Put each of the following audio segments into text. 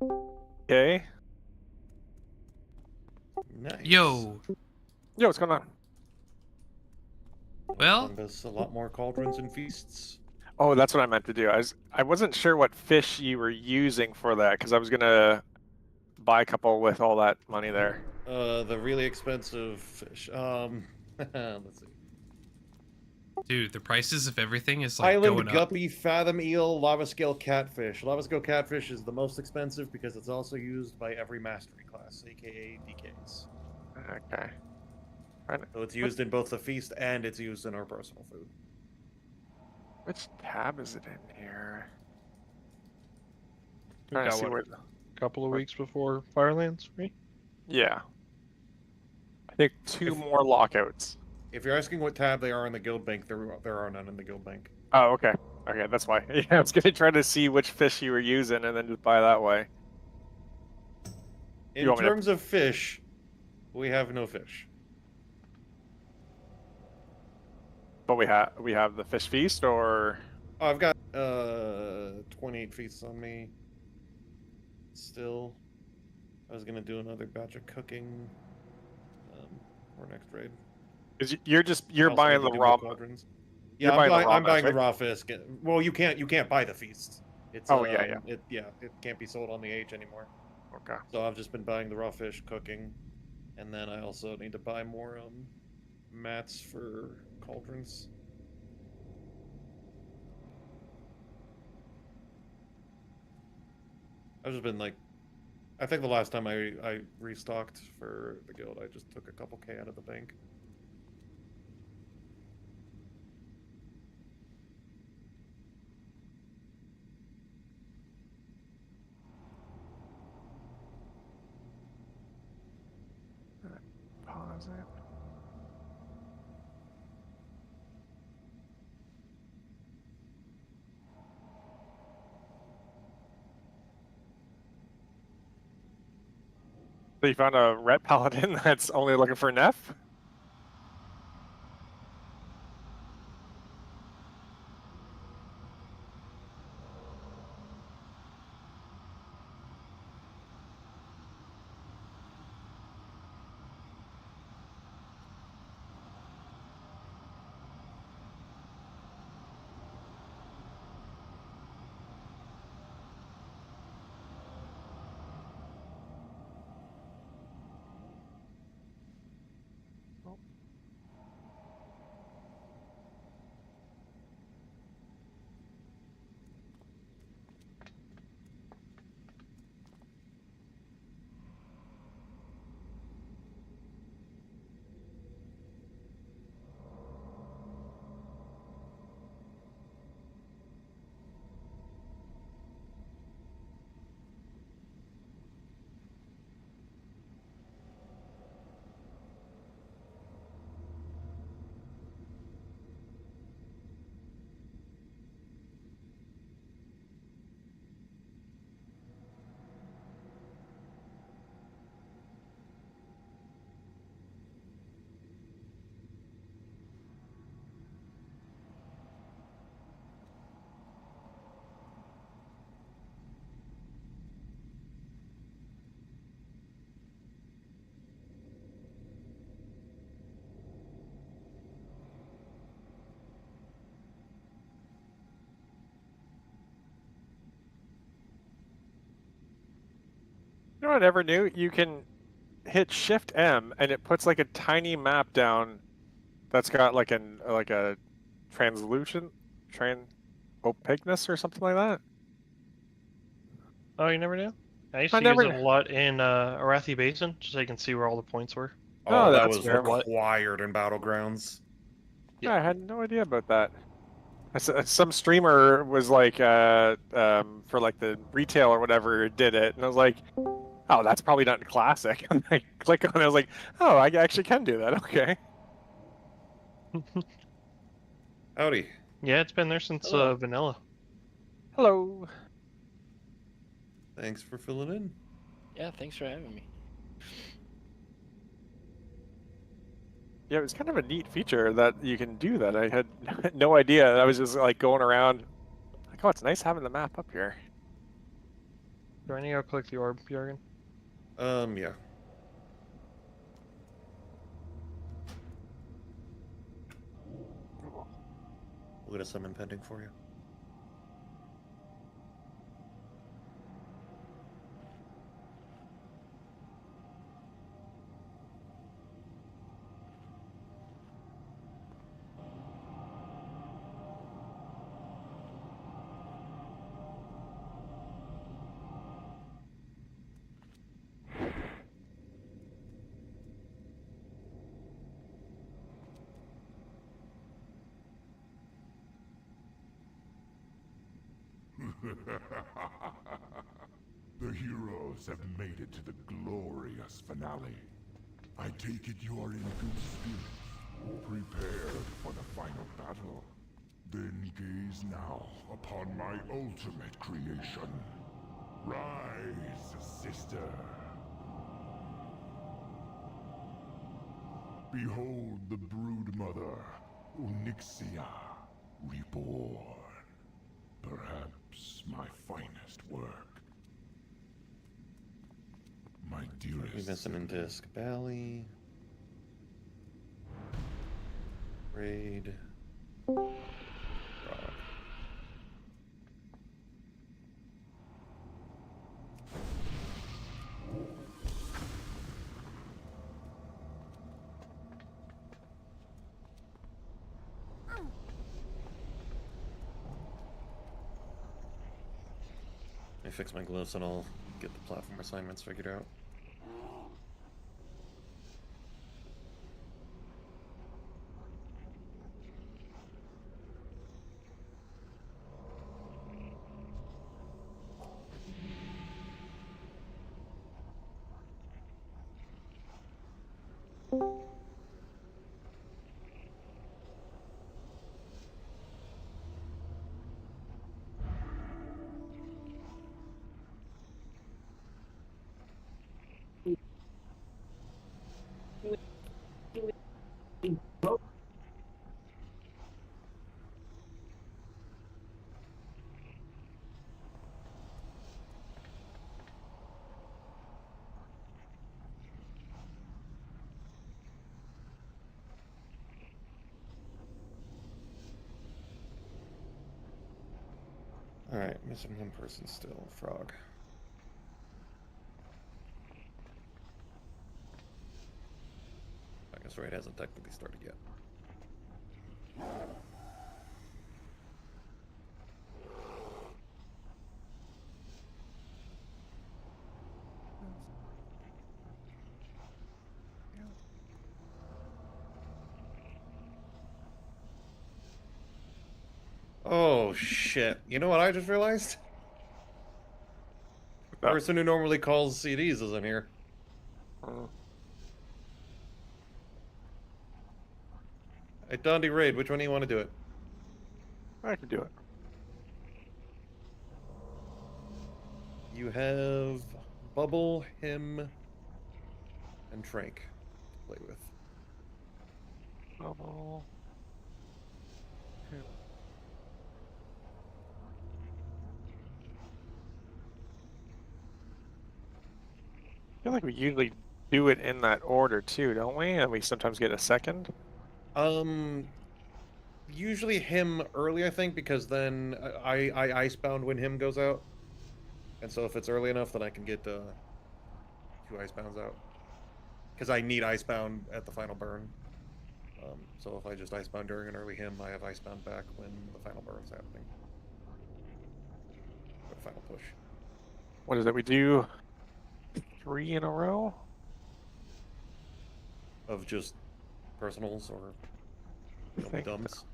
Okay. Nice. Yo, Yo, what's going on? well, Find us a lot more cauldrons and feasts. Oh, that's what I meant to do. I wasn't sure what fish you were using for that because I was gonna buy a couple with all that money there. The really expensive fish. Let's see. dude, the prices of everything is like Island going up. guppy, fathom eel, lava scale catfish. Lava scale catfish is the most expensive because it's also used by every mastery class, aka DKs. Okay. So it's used in both the feast and it's used in our personal food. Which tab is it in here? We Trying to got see what, where. a couple of weeks before Firelands, right? Yeah, I think two If- more lockouts. If you're asking what tab they are in the guild bank, there are none in the guild bank. Oh, okay. Okay, that's why. Yeah, I was gonna try to see which fish you were using and then just buy that way. You In want me to? terms of fish, we have no fish. But we have the fish feast, or Oh, I've got 28 feasts on me. Still, I was gonna do another batch of cooking for next raid. is you're Also buying need the to do raw? cauldrons. You're Yeah, buying the raw I'm buying mess, the right? raw fish. Well, you can't buy the feasts. It's Oh yeah. it can't be sold on the H anymore. Okay. So I've just been buying the raw fish, cooking, and then I also need to buy more mats for cauldrons. I've just been like, I think the last time I restocked for the guild, I just took a couple K out of the bank. Pause it. So you found a ret paladin that's only looking for Neff? You know what I never knew? You can hit Shift M and it puts like a tiny map down that's got like a translucent opaqueness or something like that. Oh, you never knew? I used I to use never it a lot in Arathi Basin, just so you can see where all the points were. Oh, Oh, that that's was fair. required in Battlegrounds. Yeah. I had no idea about that. Some streamer was like for like the retail or whatever did it, and I was like, oh, that's probably not in classic. And I click on it, I was like, oh, I actually can do that. Okay. Howdy. Yeah, it's been there since Hello. vanilla. Hello. Thanks for filling in. Yeah, thanks for having me. Yeah, it was kind of a neat feature that you can do that. I had no idea. I was just like going around, like, oh, it's nice having the map up here. Do I need to go click the orb, Jorgen? Yeah. We'll get a summon pending for you. The heroes have made it to the glorious finale. I take it you are in good spirits, prepared for the final battle. Then gaze now upon my ultimate creation. Rise, sister. Behold the broodmother, Onyxia, reborn. Perhaps my finest work. My dearest. We missing in Disc Valley. Raid. Rock. Let me fix my gloves and I'll get the platform assignments figured out. Alright, missing one person still. Frog. I guess raid hasn't technically started yet. Oh shit. You know what I just realized? The person who normally calls CDs isn't here. Hey, Dondi Raid, which one do you want to do it? I can do it. You have Bubble, him, and Trank to play with. Bubble. I feel like we usually do it in that order too, don't we? And we sometimes get a second. Usually him early, I think, because then I icebound when him goes out. And so if it's early enough, then I can get 2 icebounds out. Because I need icebound at the final burn. So if I just icebound during an early him, I have icebound back when the final burn is happening. Or the final push. What is it? We do 3 in a row? Of just personals or dumbs.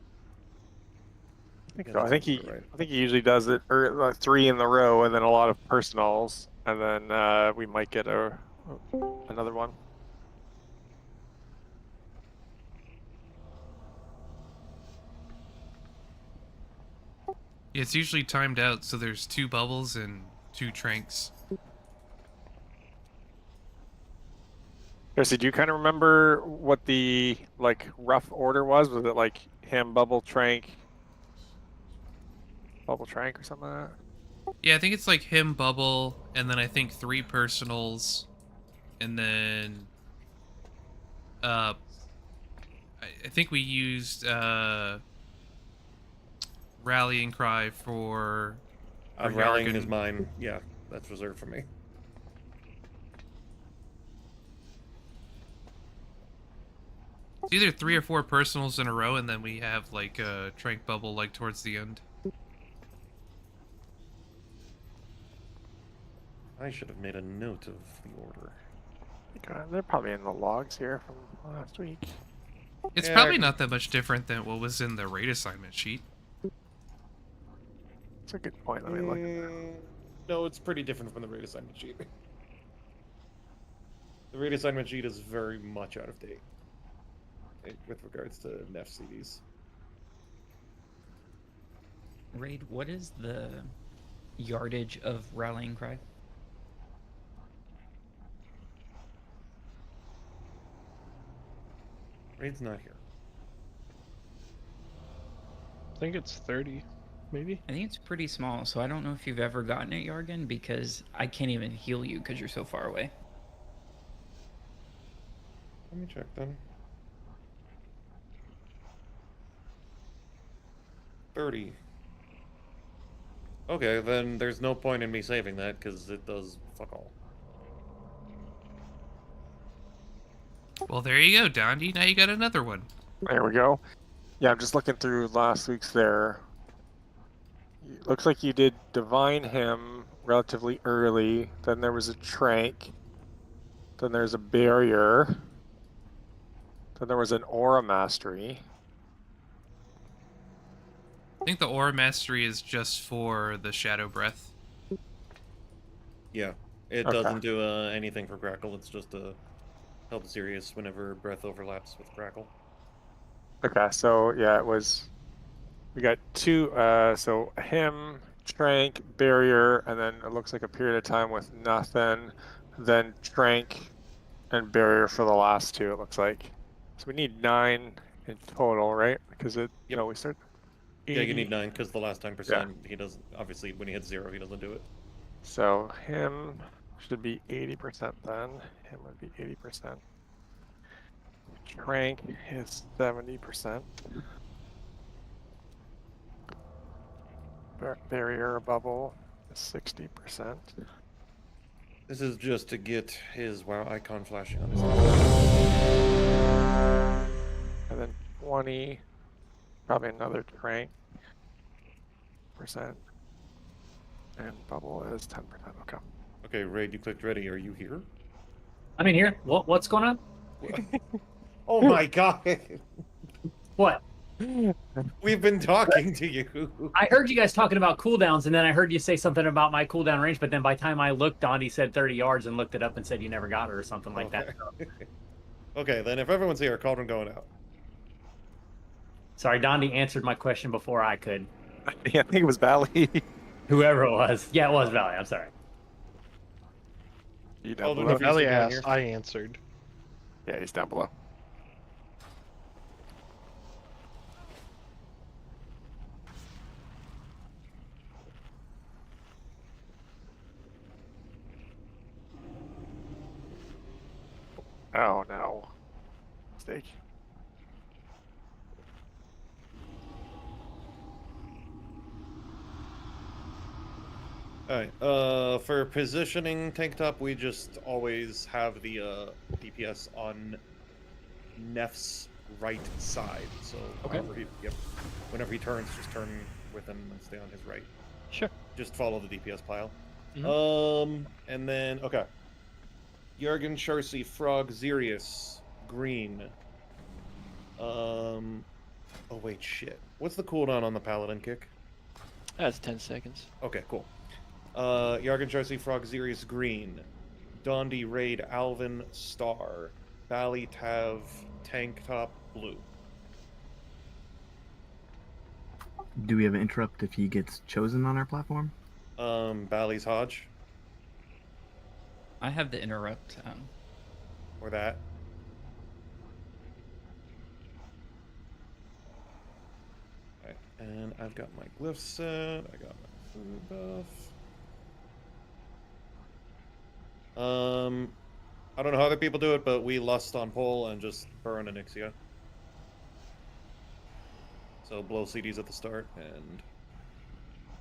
I think Yeah, so. that I think sounds he, about right. I think he usually does it, or 3 in the row, and then a lot of personals, and then we might get another one. It's usually timed out, so there's 2 bubbles and 2 tranks. Chrissy, do you kind of remember what the rough order was? Was it like him, bubble, trank, or something like that? Yeah, I think it's like him, Bubble, and then I think 3 personals, and then I think we used Rallying Cry for Rallying is Yargan. mine. Yeah, that's reserved for me. It's either 3 or 4 personals in a row, and then we have like a Trank Bubble like towards the end. I should have made a note of the order. God, they're probably in the logs here from last week. It's Yeah, probably not that much different than what was in the raid assignment sheet. That's a good point. Let me look. No, it's pretty different from the raid assignment sheet. The raid assignment sheet is very much out of date with regards to NEF CDs. Raid, what is the yardage of Rallying Cry? Raid's not here. I think it's 30, maybe. I think it's pretty small, so I don't know if you've ever gotten it, Yargan, because I can't even heal you because you're so far away. Let me check then. 30. Okay, then there's no point in me saving that because it does fuck all. Well, there you go, Dondi. Now you got another one. There we go. Yeah, I'm just looking through last week's there. Looks like you did Divine Him relatively early. Then there was a Trank. Then there's a Barrier. Then there was an Aura Mastery. I think the Aura Mastery is just for the Shadow Breath. Yeah, it Okay. doesn't do anything for Crackle. It's just a help Sirius whenever breath overlaps with Crackle. Okay, so yeah, it was. We got 2. So him, Trank, Barrier, and then it looks like a period of time with nothing. Then Trank and Barrier for the last 2. It looks like. So we need 9 in total, right? Because it. Yep. No, we start. 80. Yeah, you need 9 because the last 10% he doesn't. Obviously, when he hits 0, he doesn't do it. So him should be 80% then. Him would be 80%. Trank is 70%. Barrier Bubble is 60%. This is just to get his WoW icon flashing on his And then 20, probably another Trank percent. And Bubble is 10%. Okay. Okay, Raid, you clicked ready. Are you here? I'm in here. What's going on? Oh my god! What? We've been talking to you. I heard you guys talking about cooldowns, and then I heard you say something about my cooldown range, but then by the time I looked, Dondi said 30 yards and looked it up and said you never got it or something like that. Okay, then if everyone's here, Cauldron going out. Sorry, Dondi answered my question before I could. Yeah, I think it was Valley. Whoever it was. Yeah, it was Valley. I'm sorry. You down Cauldron, below? if you're Ellie still down asked, here. I answered. Yeah, he's down below. Oh no. Mistake. Alright, for positioning tank top, we just always have the DPS on Nef's right side. So Okay. whenever he turns, just turn with him and stay on his right. Sure. Just follow the DPS pile. Mhm. And then okay. Jurgen, Charcy, Frog, Xerius, Green. Oh wait, shit. What's the cooldown on the Paladin kick? That's 10 seconds. Okay, cool. Yargan, Charcy, Frog, Xerius, Green. Dondi, Raid, Alvin, Star. Bally, Tav, Tank Top, Blue. Do we have an interrupt if he gets chosen on our platform? Bally's Hodge. I have the interrupt. Or that. Alright, and I've got my glyph set. I got my food buff. I don't know how other people do it, but we lust on pull and just burn Onyxia. So blow CDs at the start, and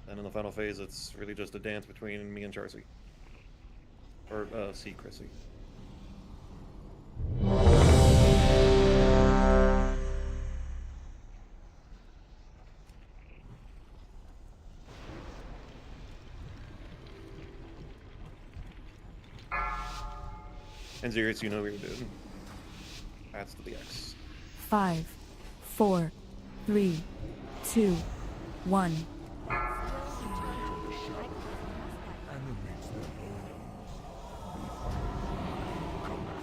then in the final phase, it's really just a dance between me and Charcy. Or, C. Chrissy. And Xerius, you know what you're doing. That's to the X. 5, 4, 3, 2, 1. Animates their bones. Come back.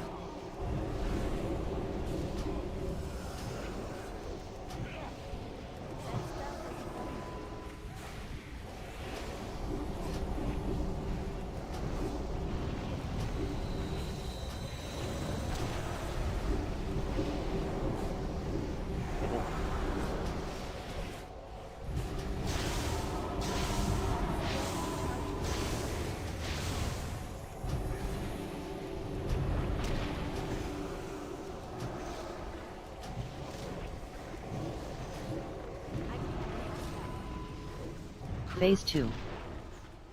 Phase 2.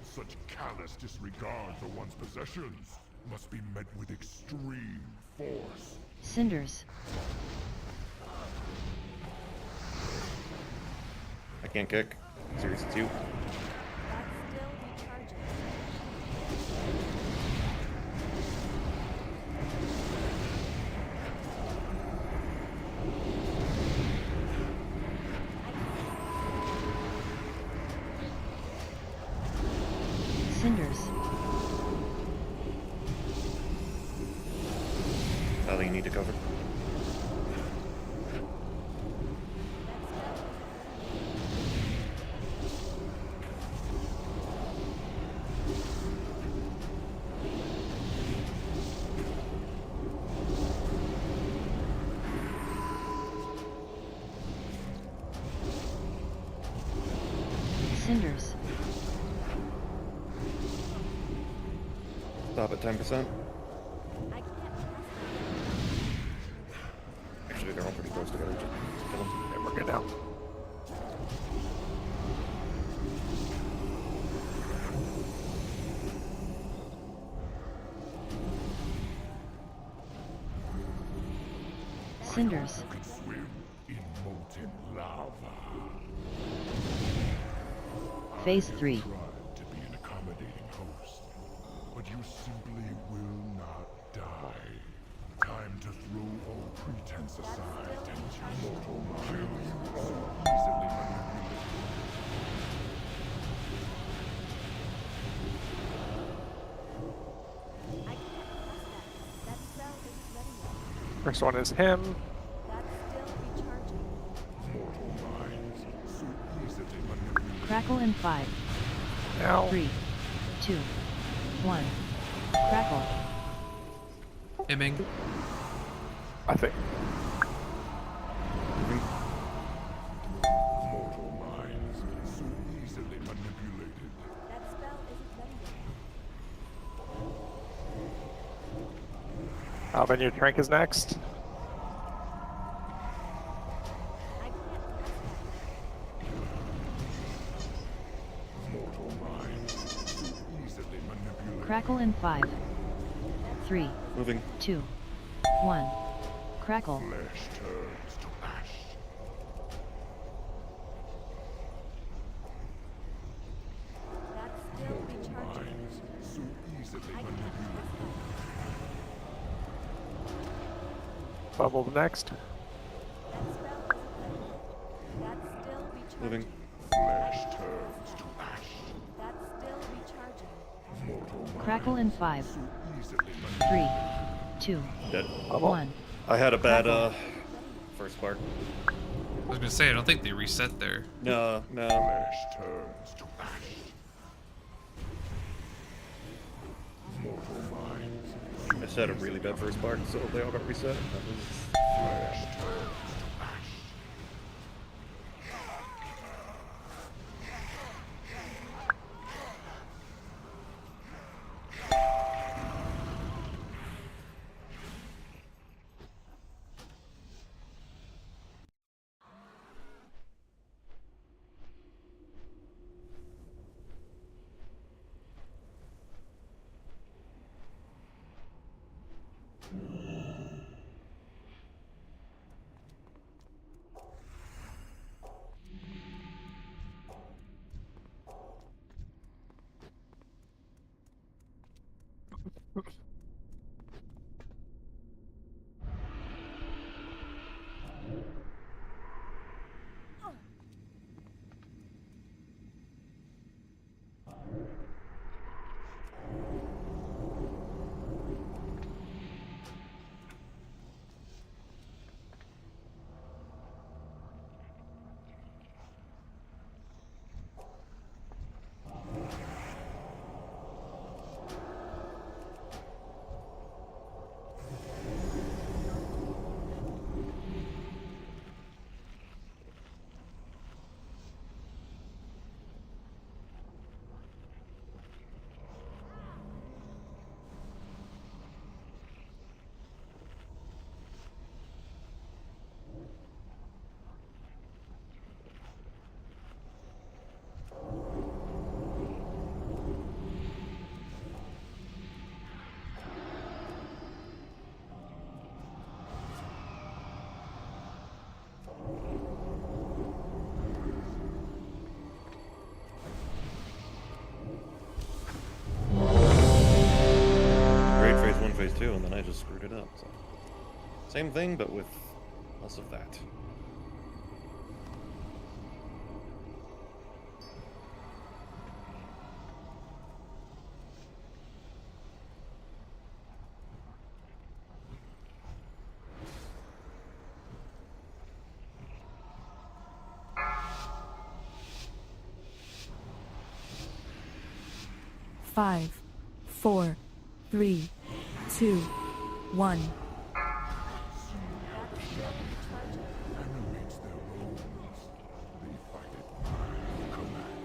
Such callous disregard for one's possessions must be met with extreme force. Cinders. I can't kick. Xerius, it's you. Cinders. Now you need to cover. Cinders. Stop at 10%. Actually, they're all pretty close together. Just kill them. Okay, we're good now. Cinders. Could swim in molten lava. Phase 3. Tried to be an accommodating host, but you simply will not die. Time to throw all pretense aside and your mortal minds so easily manipulated. First one is him. Mortal minds so easily manipulated. Crackle in 5, Now. 3, 2, 1. Crackle. Hemming. I think. Mortal minds so easily manipulated. Alvin, your trank is next. Mortal minds so easily manipulated. Crackle in 5, 3, Moving. 2, 1. Crackle. Flesh turns to ash. Mortal minds so easily manipulated. Bubble next. Moving. Flesh turns to ash. Mortal minds Crackle in 5, so easily 3, 2, Dead. 1. I had a bad, first spark. I was gonna say, I don't think they reset there. No. Flesh turns to ash. Mortal minds I just had a really bad first spark, so they all got reset. That was... flesh turns to ash. So, same thing, but with less of that. Five, 4, 3, 2, 1. Animates their own. They fight at my command.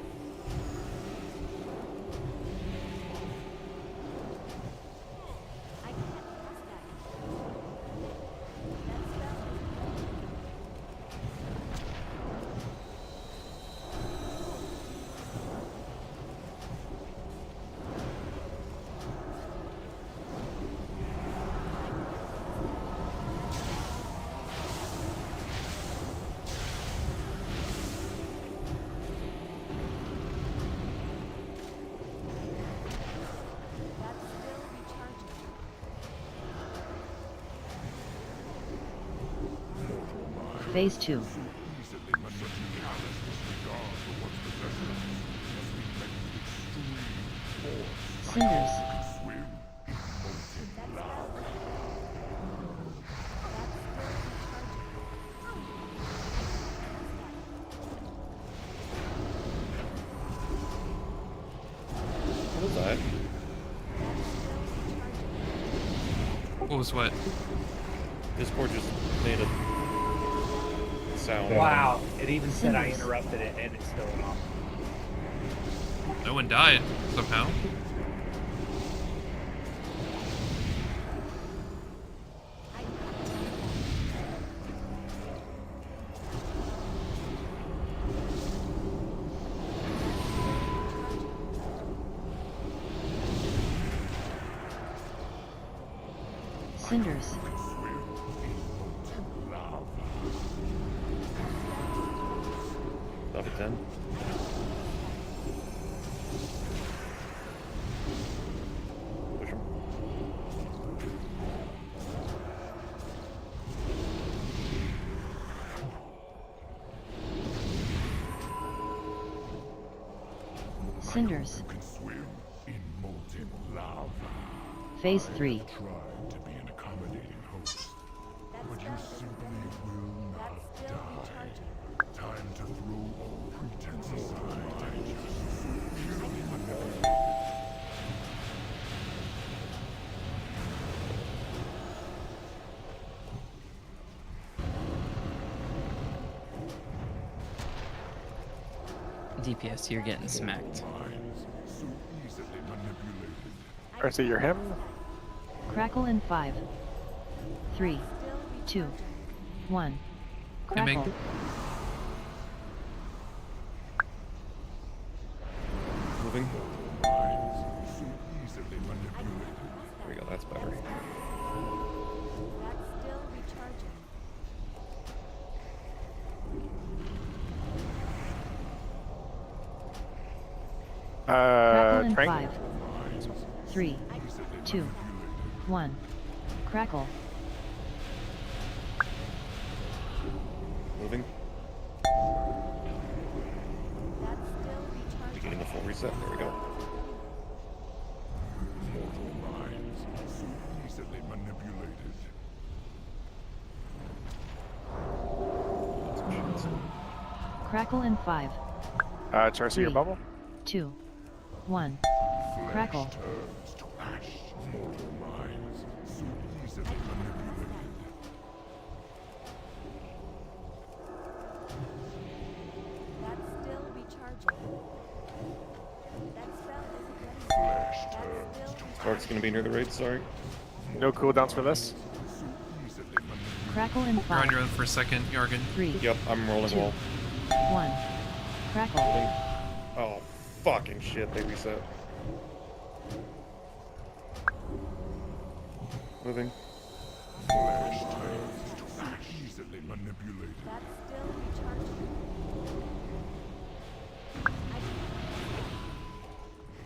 Phase 2. Easily manipulated. Disregard for what's possessed. Must be met with extreme force. Cinders. Swim in molten lava. What was that? What was what? Discord just made a sound. Wow. It even said I Cinders. interrupted it and it's still off. No one died somehow. Cinders. Swim in molten lava. Stop at 10. Push him. Cinders. You can swim in molten lava. Phase 3. Try to be an accommodating host, but you simply will not die. Time to throw all pretense aside and just kill manipulate. DPS, you're getting smacked. Minds so easily manipulated. Darcy, you're him? Crackle in 5, 3, 2, 1. Hey, Meg. Crackle. Moving. Minds so easily manipulated. There we go, that's better. Crackle in Trank? 5, 3, 2, 1. Crackle. Moving. Beginning the full reset. There we go. Mortal minds so easily manipulated. Crackle in 5, Darcy, your 3, bubble? 2, 1. Crackle. Turns to ash. Mortal minds so easily manipulated. Flesh turns to Start's gonna be near the raid, sorry. No cooldowns for this? so easily manipulated. Crackle in You're 5, on your own for a second, Yargan. 3, Yep, I'm rolling 2, wall. 1. Crackle. Moving. Oh, fucking shit, they reset. Moving. Flesh turns to ash. Easily manipulated.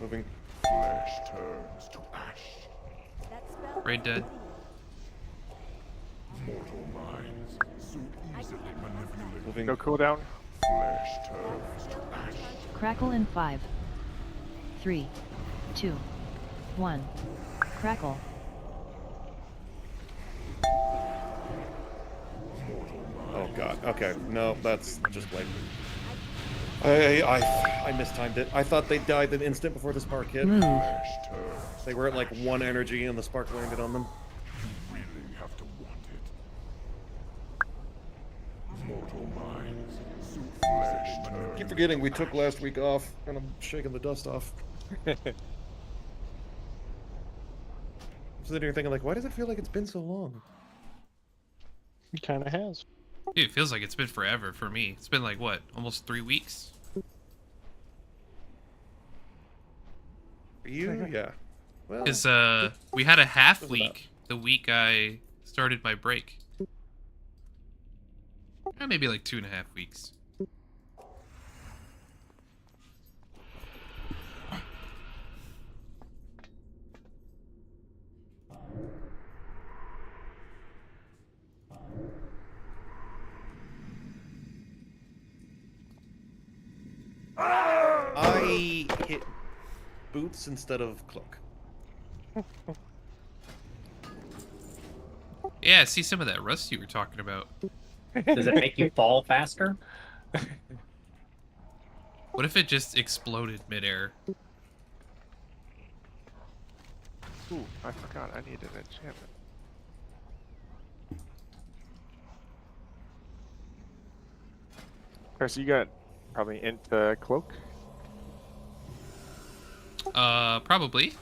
Moving. Flesh turns to ash. Raid dead. minds, so easily manipulated. Moving. Go cooldown. Flesh turns to ash. Crackle in 5, 3, 2, 1. Crackle. Oh god. Okay. No, that's just like. I mistimed it. I thought they died the instant before the spark hit. Flesh turns. They were at like 1 energy and the spark landed on them. You really have to want it. Mortal minds, so flesh turns. Keep forgetting we took last week off, and I'm shaking the dust off. I'm sitting here thinking, like, why does it feel like it's been so long? He kind of has. Dude, it feels like it's been forever for me. It's been like, what, almost 3 weeks? For you? Yeah. Well, Because we had a half was week the week I started my break. Maybe like 2.5 weeks. I hit boots instead of cloak. Yeah, see some of that rust you were talking about. Does it make you fall faster? What if it just exploded midair? Ooh, I forgot I needed an enchantment. Okay, so you got probably into cloak. Probably.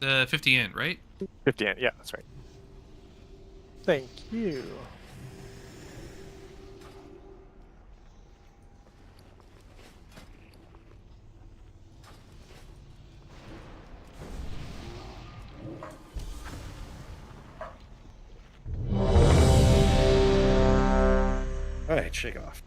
The 50 int, right? 50 int, yeah, that's right. Thank you. Alright, shake it off.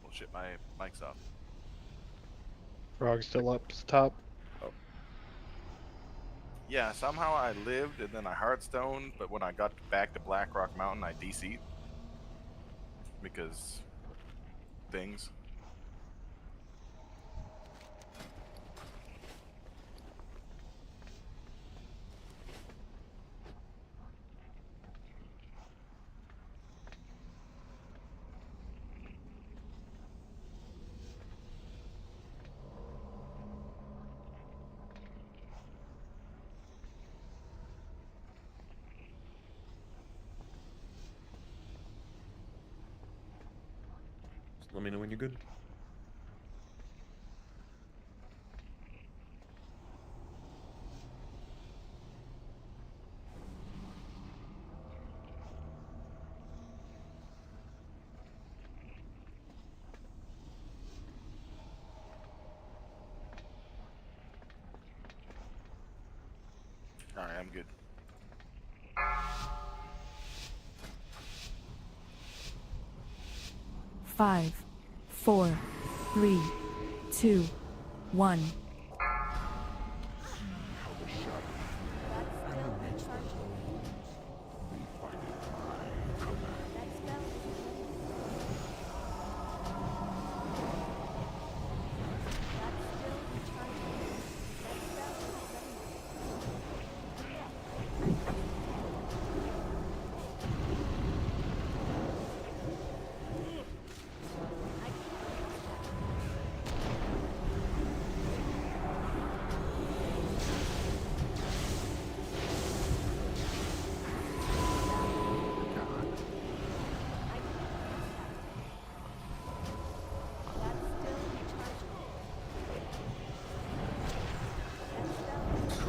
Bullshit, my mic's off. Frog's still up top. Yeah, somehow I lived and then I Hearthstoned, but when I got back to Blackrock Mountain, I DC'd. Because things. Just let me know when you're good. Alright, I'm good. Five, 4, 3, 2, 1.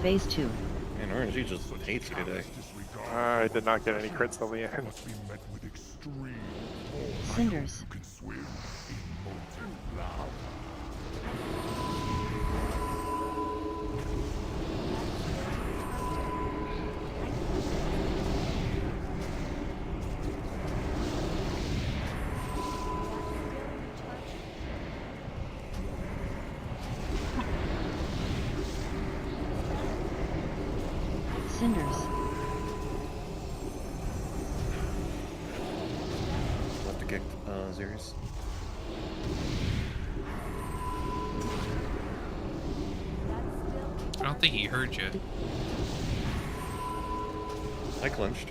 Phase 2. And RNG just hates you today. I did not get any crits till the end. Must be met with extreme. Cinders. You can swim in molten lava. Cinders. Left to kick Xeris. I don't think he heard you. I clenched.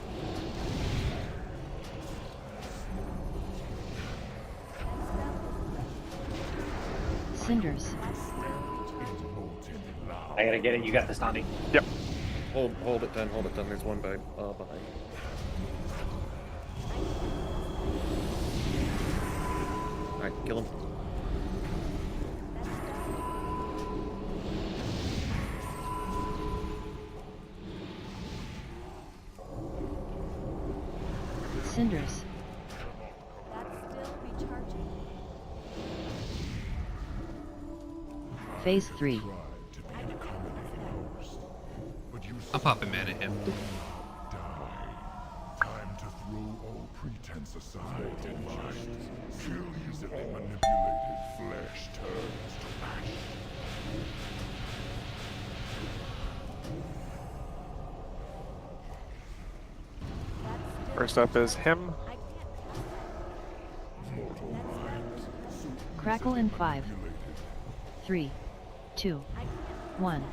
Cinders. I gotta get it. You got this, Andy. Yep. Hold it, 10. Hold it, 10. There's one behind. Alright, kill him. Cinders. Phase 3. I'll pop a man at him. Time to throw all pretense aside in mind. Still easily manipulated flesh turns to ash. First up is him. Crackle in 5. 3. 2. 1.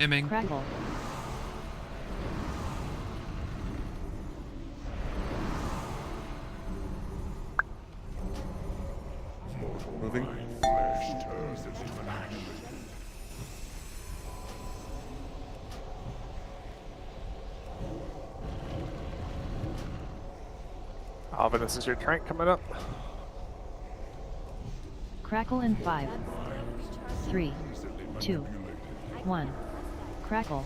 Hemming. Crackle. Moving. Flesh turns into ash. Alvin, this is your trank coming up. Crackle in 5. 3. 2. 1. Crackle.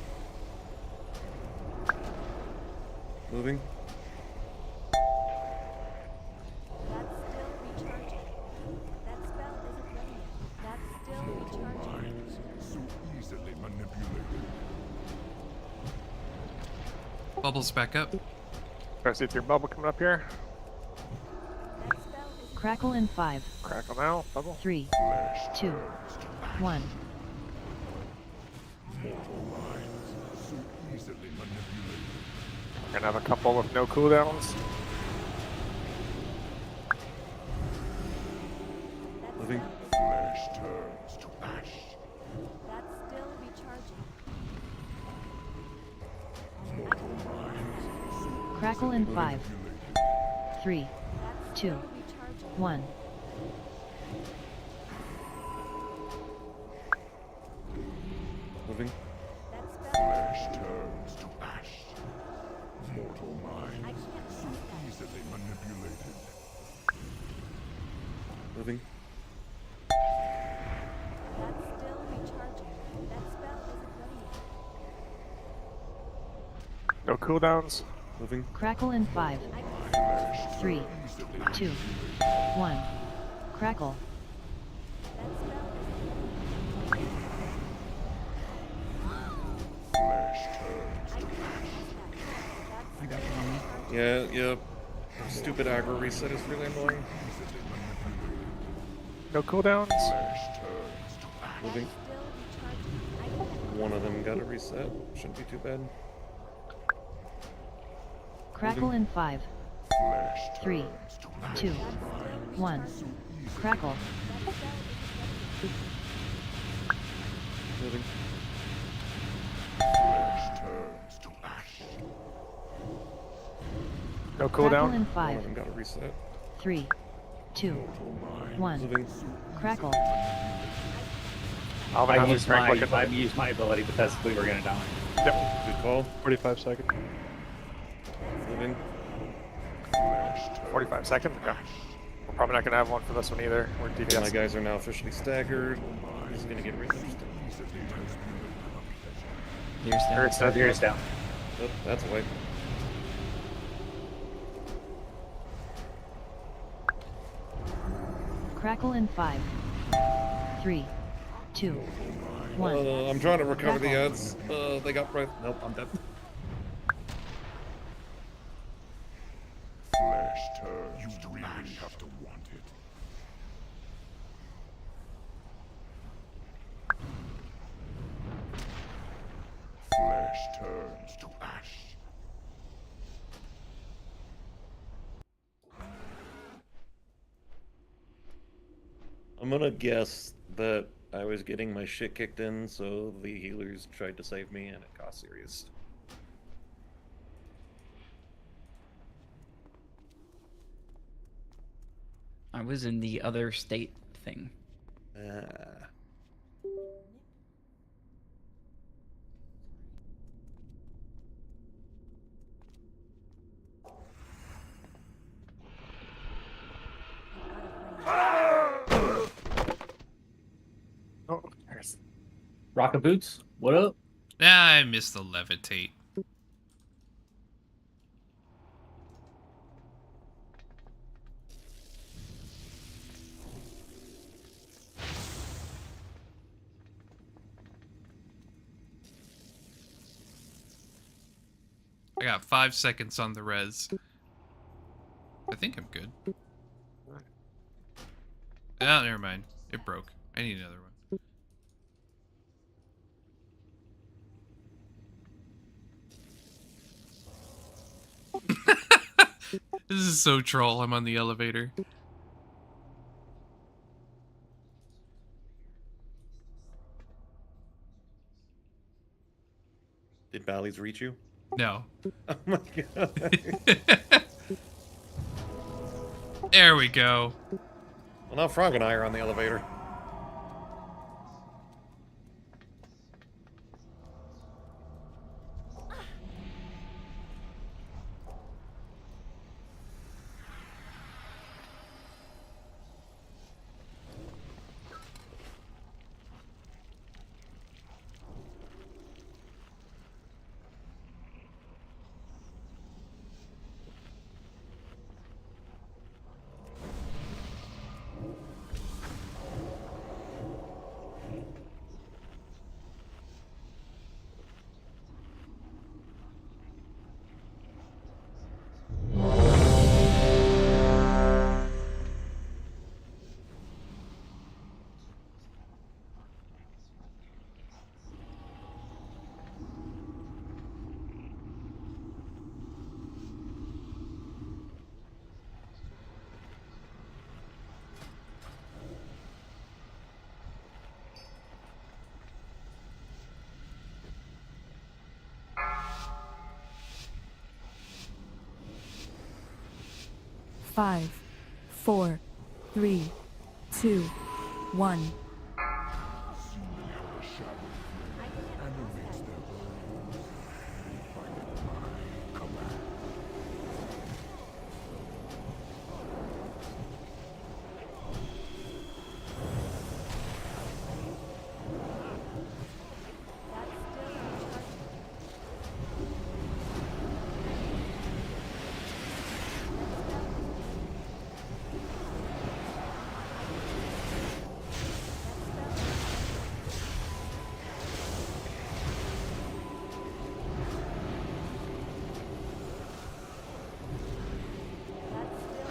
Moving. So easily manipulated. Bubbles back up. Try to see if your bubble coming up here. Crackle in 5. Crackle now, bubble. 3. 2. 1. So easily manipulated. We're gonna have a couple with no cooldowns. Moving. Flesh turns to ash. Crackle in 5. 3. 2. 1. Moving. Flesh turns to ash. Mortal minds so easily manipulated. Moving. No cooldowns. Moving. Crackle in 5. 3. 2. 1. Crackle. Flesh turns to ash. I got one on me. Yeah, yep. Stupid aggro reset is really annoying. No cooldowns. Flesh turns to ash. Moving. One of them got a reset. Shouldn't be too bad. Crackle in 5. Flesh 3. turns to ash. 2. 1. Crackle. Moving. Flesh turns to ash. No Crackle cooldown. in One 5. of them got a reset. 3. 2. 1. Moving. Crackle. Alvin has his trank looking. I used my ability, but that's we were gonna die. Yep. Good call. 45 seconds. Moving. 45 seconds. Okay. We're probably not gonna have one for this one either. We're My DPS. guys are now officially staggered. This is gonna get really interesting. Here's Here that. it's down. Here's down. Oh, that's a wipe. Crackle in 5, 3, 2, 1. I'm trying to recover the Crackle. ads. They got right. Nope, I'm dead. Flesh turns you really have to want it. Flesh turns to ash. I'm gonna guess that I was getting my shit kicked in, so the healers tried to save me, and it got serious. I was in the other state thing. Oh, there's Rocket Boots, what up? Ah, I missed the levitate. I got 5 seconds on the res. I think I'm good. Oh, never mind. It broke. I need another one. This is so troll. I'm on the elevator. Did Bally's reach you? No. Oh my god. There we go. Well, now Frog and I are on the elevator. Five, 4, 3, 2, 1.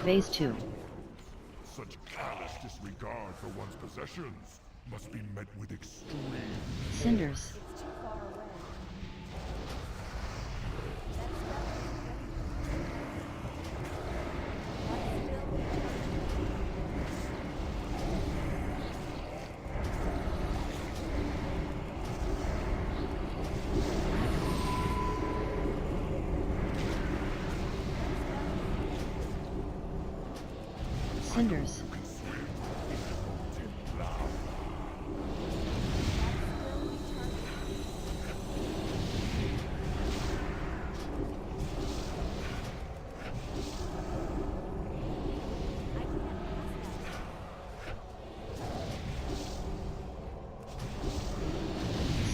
Phase 2. Such callous disregard for one's possessions must be met with extreme Cinders. Cinders.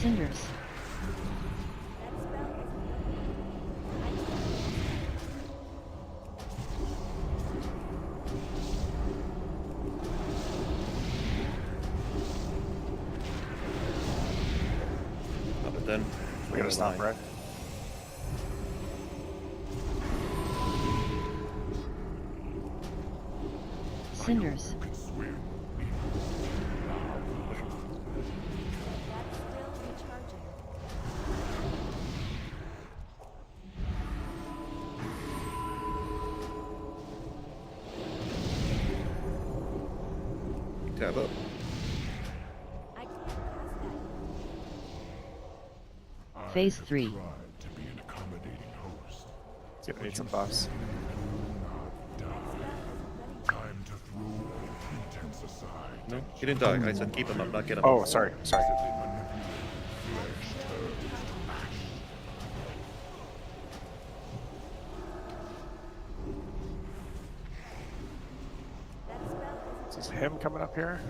Cinders. gonna stop, right? Cinders. Tab up. Phase 3. It's gonna need some buffs. Time to throw pretense aside. No, he didn't die. I said keep him up, not get him. Oh, sorry. Is him coming up here?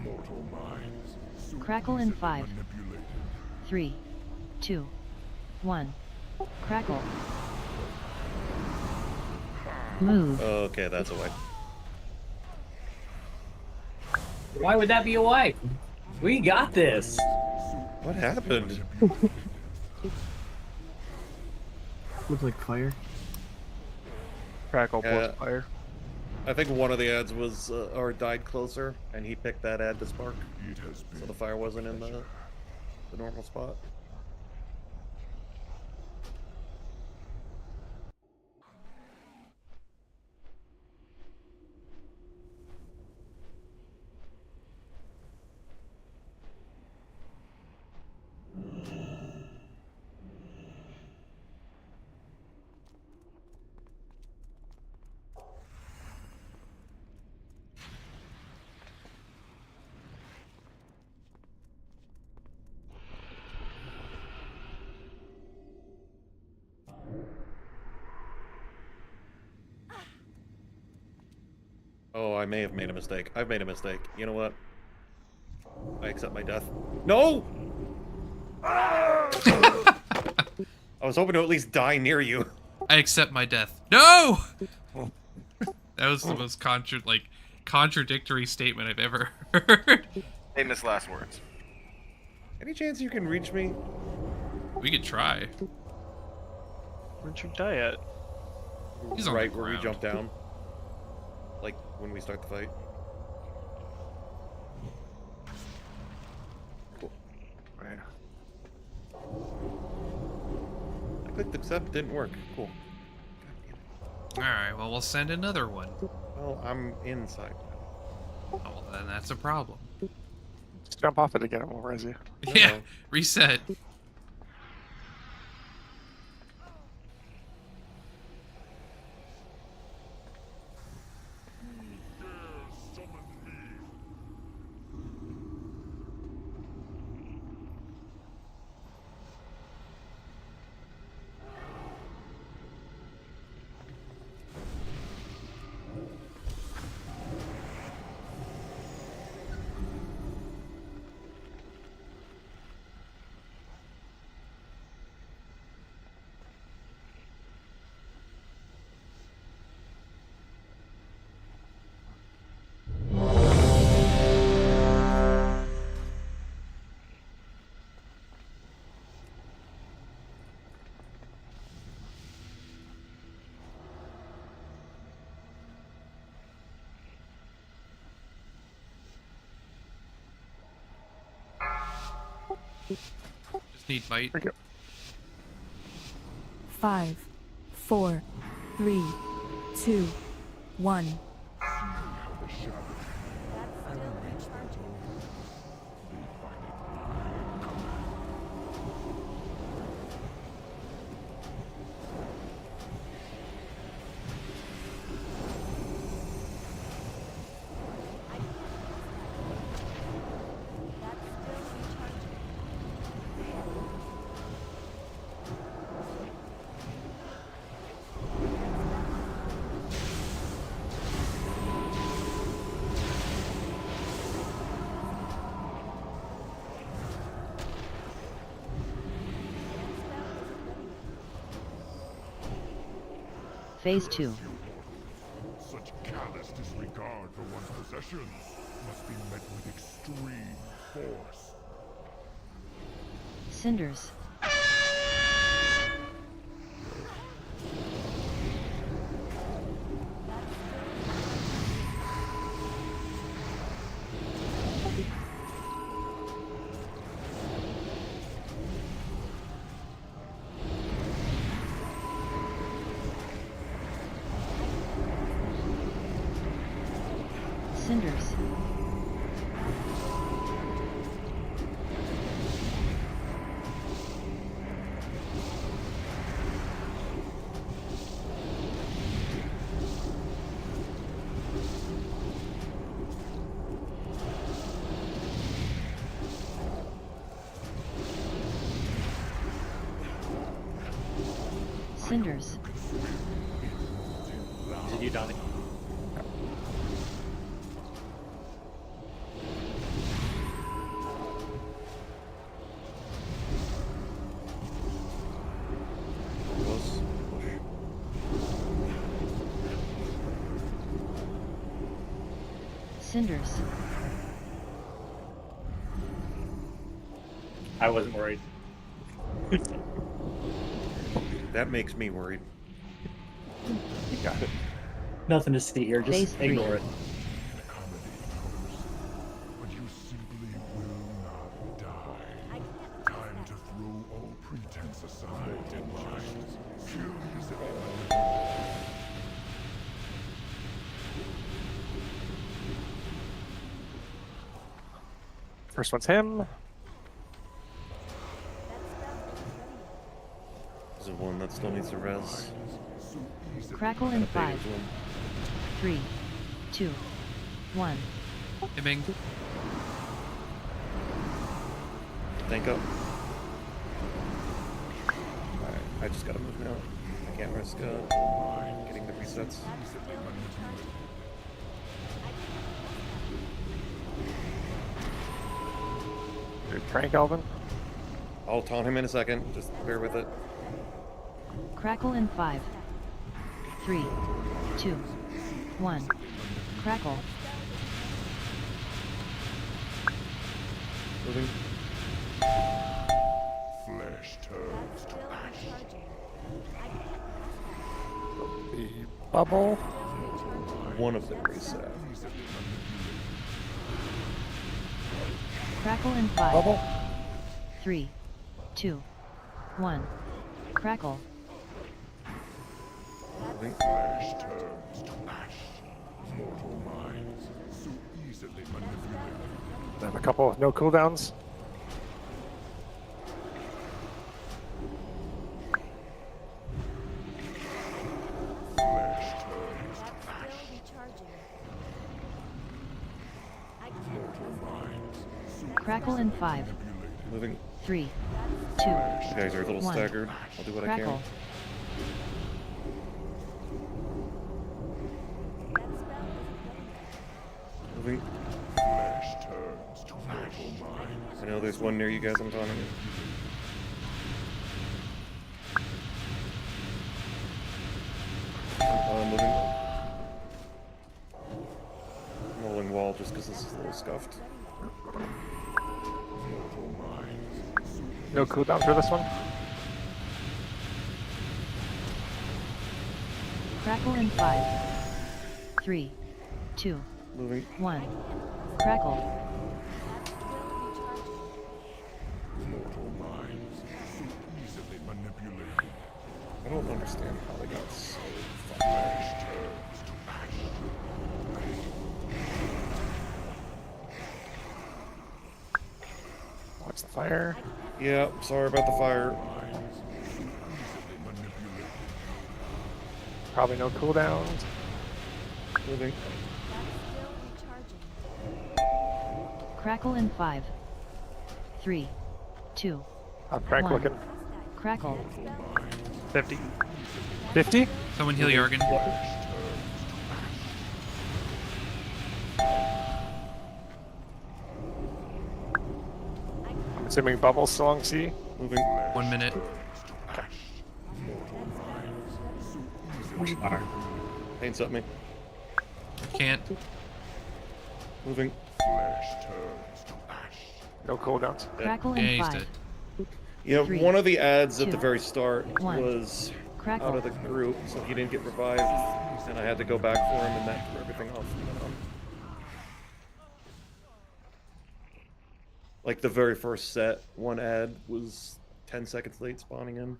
Mortal minds. Crackle in 5, 3, 2, 1. Crackle. Move. Okay, that's a way. Why would that be a wipe? We got this. What happened? Looks like fire. Crackle plus Yeah. fire. I think one of the ads was or died closer, and he picked that ad to spark, so the fire wasn't in the normal spot. Oh, I may have made a mistake. I've made a mistake. You know what? I accept my death. No! I was hoping to at least die near you. I accept my death. No! That was the most contradictory statement I've ever heard. Famous last words. Any chance you can reach me? We could try. Where'd you die at? He's on right the where we ground. jump down. Like when we start the fight. Cool. I clicked accept, didn't work. Cool. Alright, well, we'll send another one. Well, I'm inside. Oh, well, then that's a problem. Just jump off it again, we'll res you. Yeah, reset. Just need bite. 5, 4, 3, 2, 1. Phase 2. Such callous disregard for one's possessions must be met with extreme force. Cinders. Cinders. Cinders. Is it you, Donnie? Close. Push. Cinders. I wasn't worried. That makes me worried. You got it. Nothing to see here. Just Phase 3. ignore it. But you simply will not die. Time to throw all pretense aside and just kill easily. First one's him. There's a one that still needs to res. Crackle in 5, 3, 2, 1. Hey, Bing. Tank up. Alright, I just gotta move now. I can't risk getting the resets. Good prank, Alvin. I'll taunt him in a second. Just bear with it. Crackle in 5, 3, 2, 1. Crackle. Moving. Flesh turns to ash. The bubble. One of them reset. Crackle in 5, Bubble. 3, 2, 1. Crackle. Moving. Flesh turns to ash. Mortal minds so easily manipulated. I have a couple with no cooldowns. Flesh turns to ash. Mortal minds so Crackle in 5, Moving. 3, 2, You guys are a little 1. staggered. I'll do what I Crackle. can. Moving. flesh turns to mortal minds. I know there's one near you guys I'm taunting. Moving. Rolling wall just because this is a little scuffed. Mortal minds No cooldown for this one. Crackle in 5, 3, 2, Moving. 1. Crackle. mortal minds so easily manipulated. I don't understand how they got so far. Flesh turns to ash. Watch the fire. Yeah, sorry about the fire. Minds so easily manipulated. Probably no cooldowns. Moving. Crackle in 5, 3, 2, I'm prank 1. looking. Crackle. 50. 50? Someone heal Jorgen. I'm assuming bubble's still on C. Moving. 1 minute. Paints up me. Can't. Moving. Flesh turns to ash. No cooldowns. Crackle Yeah, in he's 5, dead. Yeah, Three, one of the ads at the two, very start one. was Crackle. out of the group, so he didn't get revived, and I had to go back for him, and that threw everything off from then on. Like the very first set, one ad was 10 seconds late spawning in.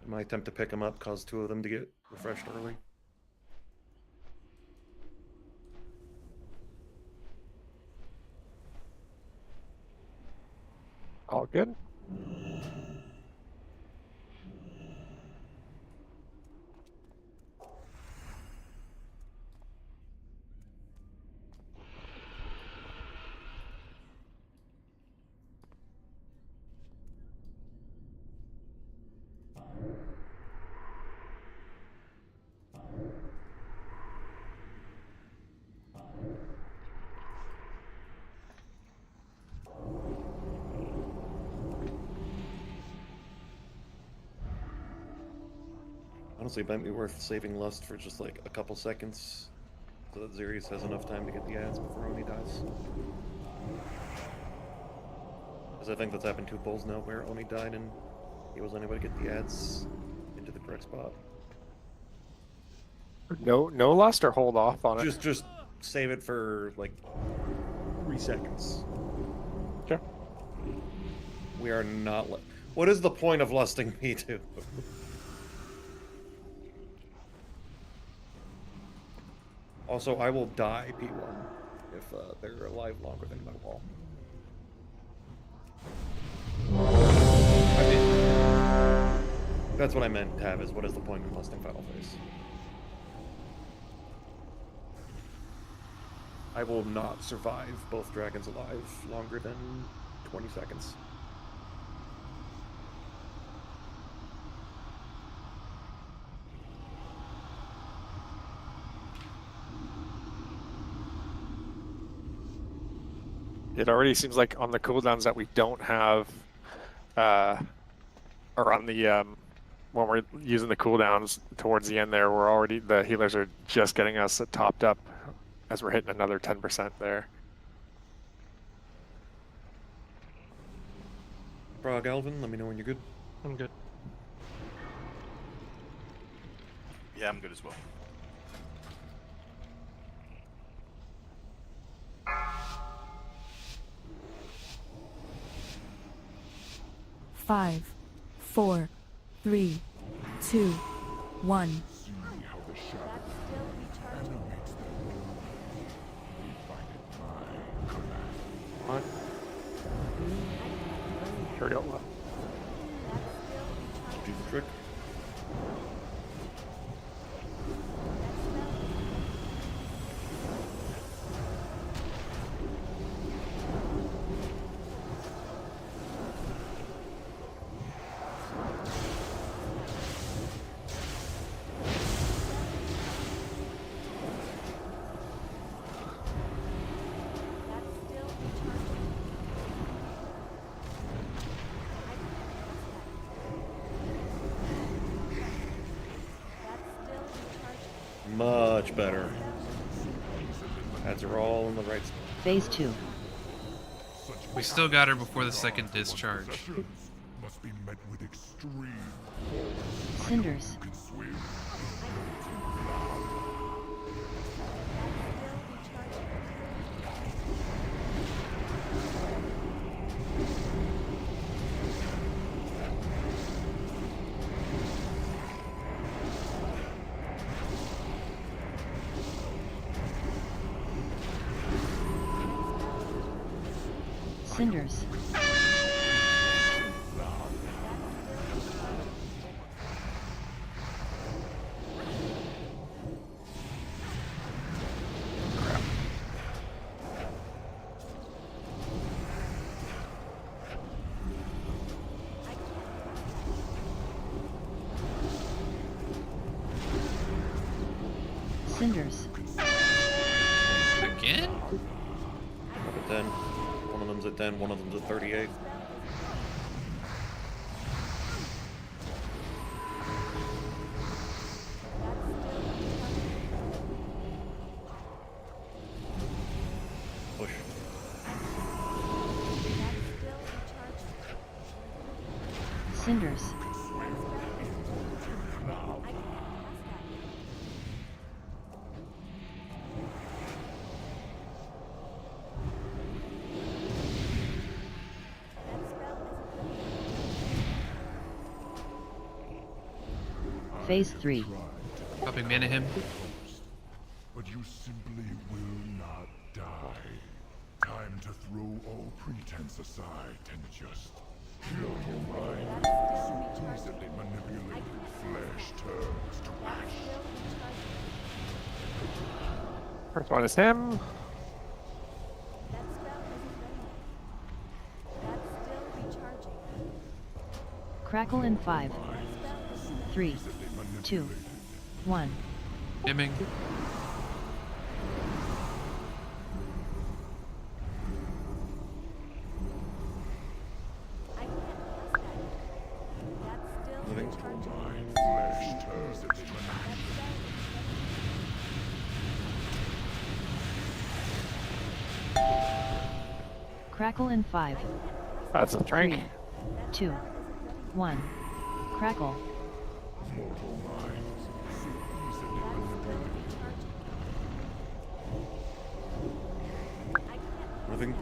My attempt to pick him up caused 2 of them to get refreshed early. All good. Honestly, it might be worth saving Lust for just like a couple seconds so that Xerius has enough time to get the ads before Oni dies. Because I think that's happened 2 pulls now where Oni died and he was unable to get the ads into the correct spot. No lust or hold off on it. Just save it for like 3 seconds. Sure. We are not. What is the point of lusting me to? Also, I will die P1 if they're alive longer than my wall. That's what I meant, Tav, is what is the point in lusting Final Face? I will not survive both dragons alive longer than 20 seconds. It already seems like on the cooldowns that we don't have, or on the when we're using the cooldowns towards the end there, the healers are just getting us topped up as we're hitting another 10% there. Frog Alvin, let me know when you're good. I'm good. Yeah, I'm good as well. Five, 4, 3, 2, 1. See how the shadow animates them. We find it my command. What? Here we go. Do the trick. Much better. Ads are all in the right spot. Phase 2. We still got her before the second discharge. Must be met with extreme Cinders. can swim. Cinders. Cinders. Again? Up at 10. One of them's at 10, one of them's at 38. Push. Cinders. Phase 3. Popping mana him. But you simply will not die. Time to throw all pretense aside and just mortal mind so easily manipulated flesh turns to ash. First one is him. Crackle in 5, 3, 2, 1. Hemming. Flesh turns to ash. Crackle in 5, That's a 3, drink. 2, 1. Crackle. Mortal minds so easily manipulated. Moving.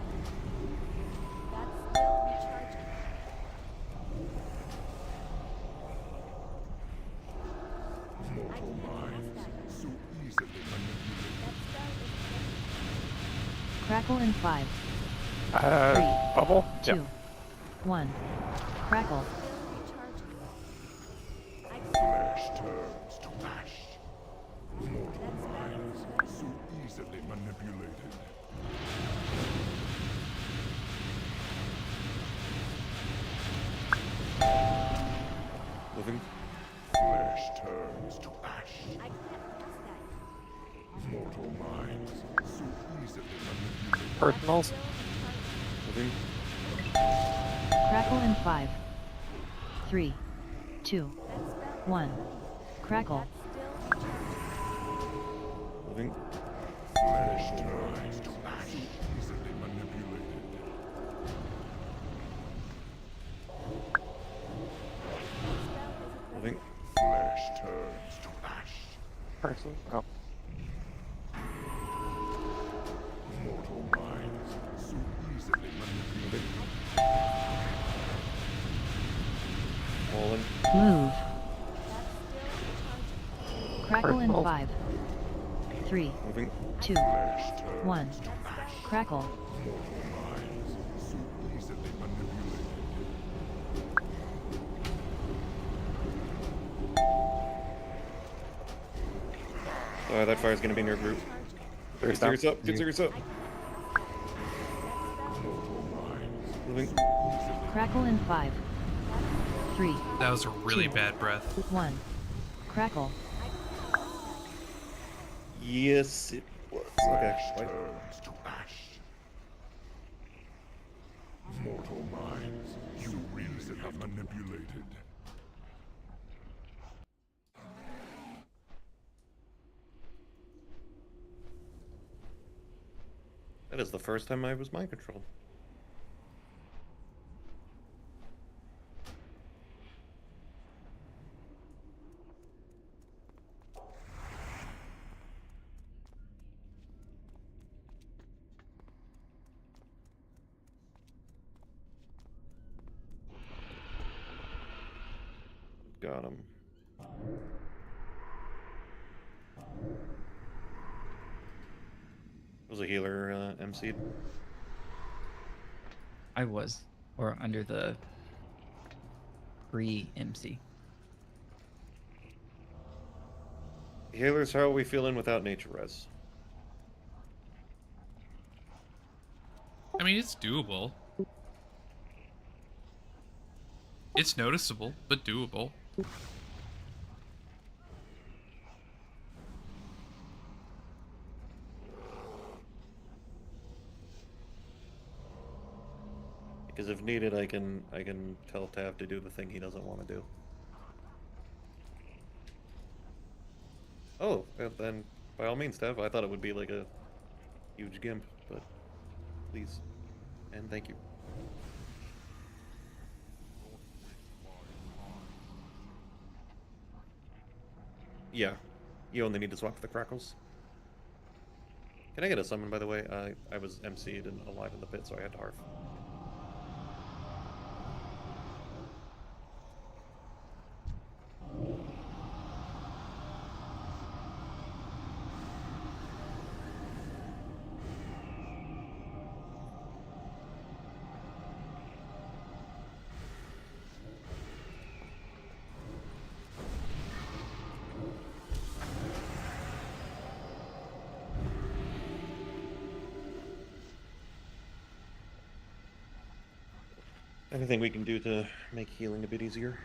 Mortal minds so easily manipulated. Crackle in 5, Bubble? 2, Yep. 1. Crackle. Flesh turns to ash. Mortal minds so easily manipulated. Moving. Flesh turns to ash. Mortal minds so easily manipulated. Personals? Moving. Crackle in 5, 3, 2, 1. Crackle. Moving. Flesh turns to ash. Easily manipulated. Moving. Flesh turns to ash. Person? Oh. Mortal minds so easily manipulated. Falling. Move. Crackle in Personals? 5, 3, Moving. 2, Flesh turns 1. to ash. Crackle. Mortal minds so easily manipulated. That fire's gonna be in your group. There's Get serious up. Get serious up. Mortal minds Moving. Crackle in 5, 3, That was a really bad breath. 1. Crackle. Yes, it was. Okay. Flesh Wait. turns to ash. Mortal minds so easily manipulated. That is the first time I was mind controlled. Got him. Was a healer MC'd? I was, or under the pre-MC. Healers, how are we feeling without nature res? I mean, it's doable. It's noticeable, but doable. Because if needed, I can tell Tav to do the thing he doesn't want to do. Oh, then by all means, Tav. I thought it would be like a huge gimp, but please and thank you. Yeah. You only need to swap for the crackles. Can I get a summon, by the way? I was MC'd and alive in the pit, so I had to harf. Anything we can do to make healing a bit easier?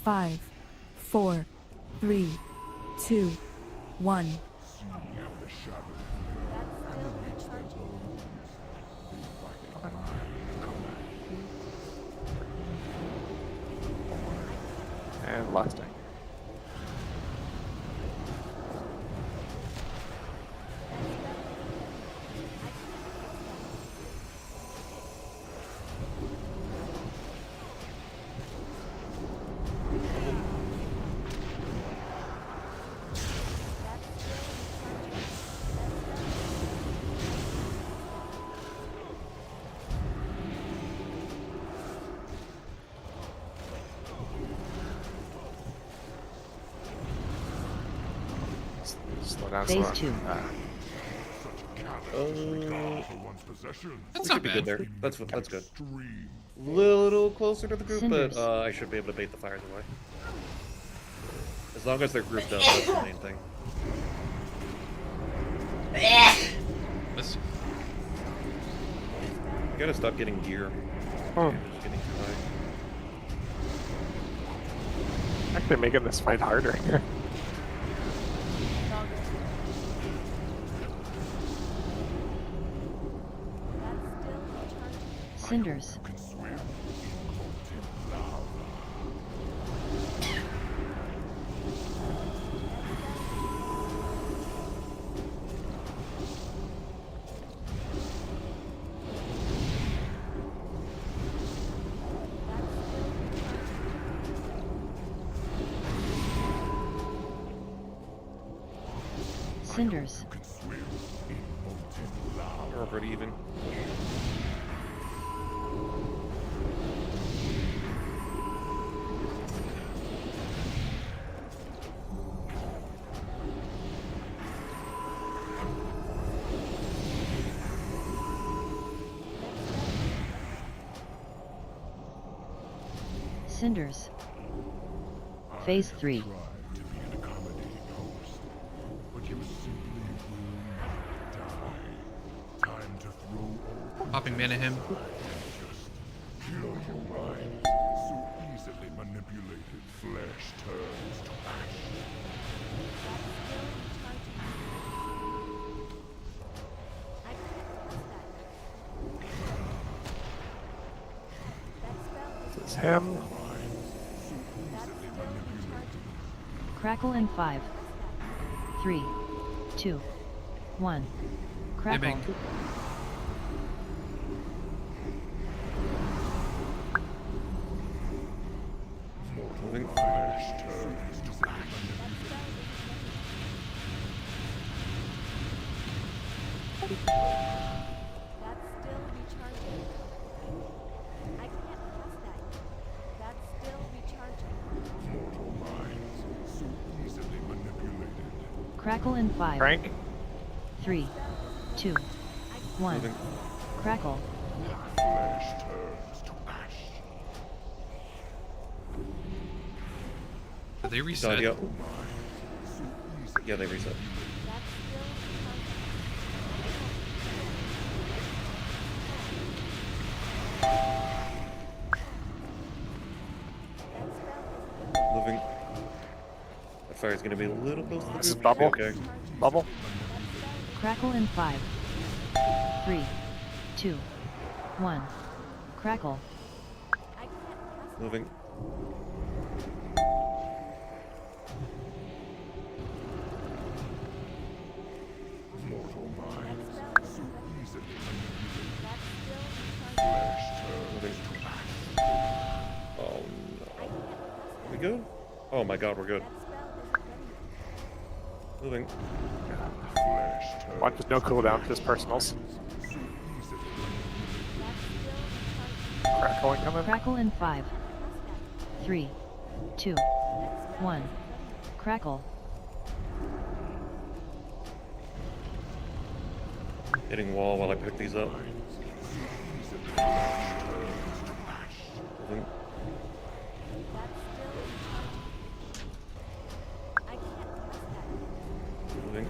Five, 4, 3, 2, 1. And lusting. Slow down, slow Phase down. 2. That's We not should be good bad. there. That's good. Little closer to the group, Cinders. but I should be able to bait the fires away. As long as they're grouped up, that's the main thing. Let's You gotta stop getting gear. Oh. You're just getting too high. Actually making this fight harder. Cinders. Cinders. We're pretty even. Cinders. Phase 3. popping mana him. Kill your mind. So easily manipulated flesh turns to ash. This is him. Crackle in 5, 3, 2, 1. Crackle. big. Moving. Flesh turns to ash. That's still recharging. I can't press that yet. That's still recharging. Mortal minds, so easily manipulated. Crackle in 5, Frank? 3, 2, 1. Moving. Crackle. Flesh turns to ash. Did they reset? Audio. Yeah, they reset. Moving. That fire's gonna be a little close to the This is group. bubble. Okay. Bubble. Crackle in 5, 3, 2, 1. Crackle. Moving. Mortal minds so easily Moving. Oh no. Are we good? Oh my god, we're good. Moving. Watch, there's no cooldown, just personals. Crackling coming. Crackle in 5, 3, 2, 1. Crackle. Hitting wall while I pick these up. Moving. Moving.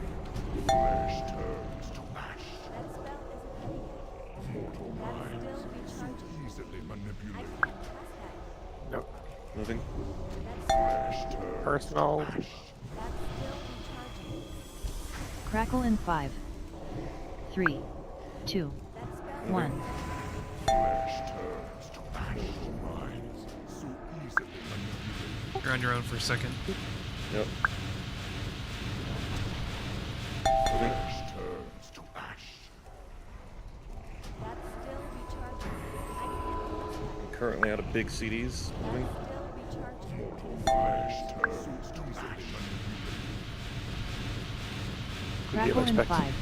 flesh turns to ash. Mortal minds so easily manipulated. Nope. Moving. Flesh turns Personal. to ash. Crackle in 5, 3, 2, 1. Flesh turns to ash. Mortal minds so easily manipulated. You're on your own for a second. Yep. Flesh turns to ash. I'm currently out of big CDs. Moving. Mortal flesh turns to ash. Crackle in expect? 5,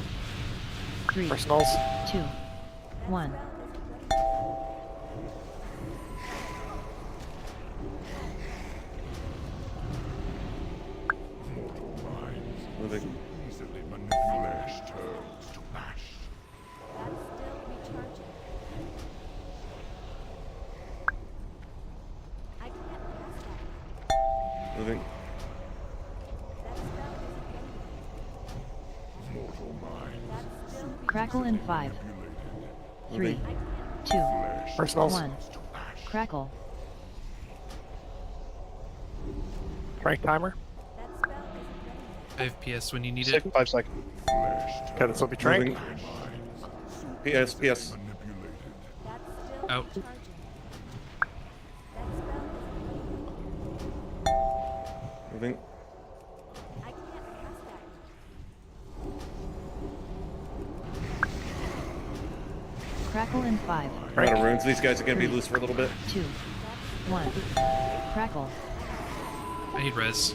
3, Personals. 2, 1. Mortal minds Moving. easily manipulated. Flesh turns to ash. Moving. Mortal minds so Crackle in 5, 3, Moving. 2, Personals. 1. Crackle. Rank timer. 5 PS when you need Six, it. 5 seconds. Okay, this will be trank. Moving. PS. PS. manipulated. Out. Moving. Crackle in 5, I'm out of runes. These guys are gonna be loose for a little bit. 2, 1. Crackle. I need res.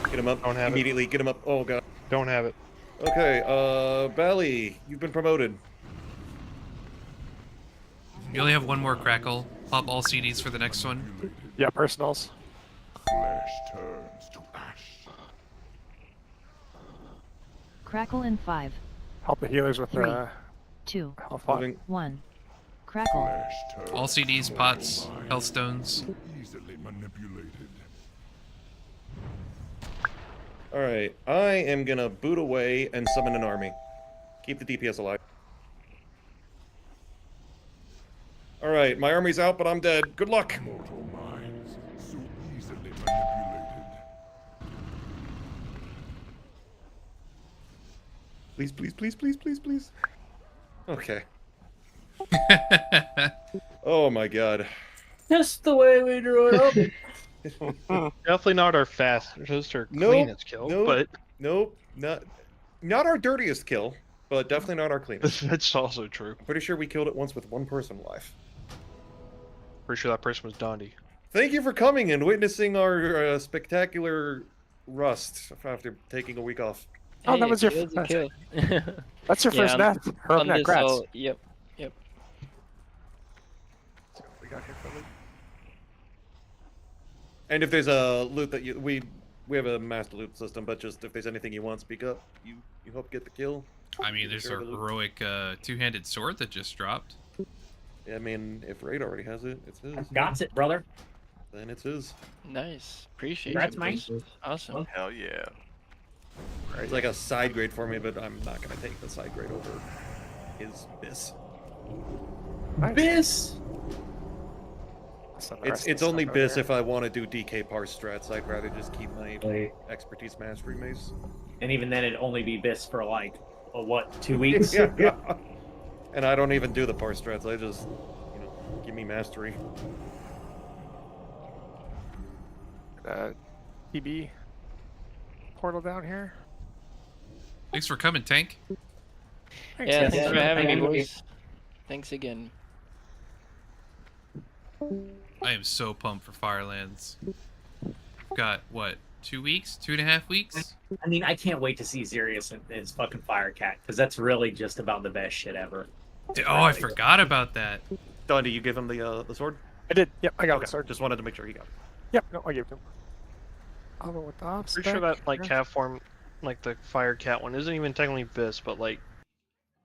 Get him up. Don't have it. Immediately. Get him up. Oh god. Don't have it. Okay. Bally, you've been promoted. You only have one more crackle. Pop all CDs for the next one. Yeah, personals. Flesh turns to ash. Crackle in 5, Help the healers with 3, the 2, health pot. Moving. 1. Crackle. Flesh turns All CDs, pots, health stones. easily manipulated. All right. I am gonna boot away and summon an army. Keep the DPS alive. All right. My army's out, but I'm dead. Good luck. Mortal minds so easily manipulated. Please, please, please, please, please, please. Okay. Oh my god. Just the way we drew it up. Definitely not our fastest or Nope, cleanest kill, nope. but Nope. Not our dirtiest kill, but definitely not our cleanest. that's also true. Pretty sure we killed it once with one person alive. Pretty sure that person was Dondi. Thank you for coming and witnessing our spectacular rust after taking a week off. Oh, that was your it was a kill. That's your Yeah, first death. Her I'm neck, just grats. all- Yep. Yep. We got here, Philly. And if there's a loot that we have a master loot system, but just if there's anything you want, speak up. You help get the kill. I mean, there's Share a the loot. heroic two-handed sword that just dropped. I mean, if Raid already has it, it's his. Got it, brother. Then it's his. Nice. Appreciate Congrats, it. mate. Awesome. Hell yeah. It's like a side grade for me, but I'm not gonna take the side grade over his bis. Bis. That's on the rest It's of the only stuff over bis here. if I want to do DK parse strats. I'd rather just keep my expertise mastery mace. And even then, it'd only be bis for like, what, 2 weeks? Yeah. And I don't even do the parse strats. I just, give me mastery. TB portal down here. Thanks for coming, Tank. Yeah, thanks for having me, Thank you. boys. Thanks again. I am so pumped for Firelands. Got what? 2 weeks? 2.5 weeks? I mean, I can't wait to see Xerius and his fucking Firecat, because that's really just about the best shit ever. Oh, I forgot about that. Don, do you give him the sword? I did. Yep, I got Okay. the sword. Just wanted to make sure he got it. Yep, no, I gave it to him. I'll go with the off Pretty sure spec. that like cat form, like the fire cat one, isn't even technically bis, but like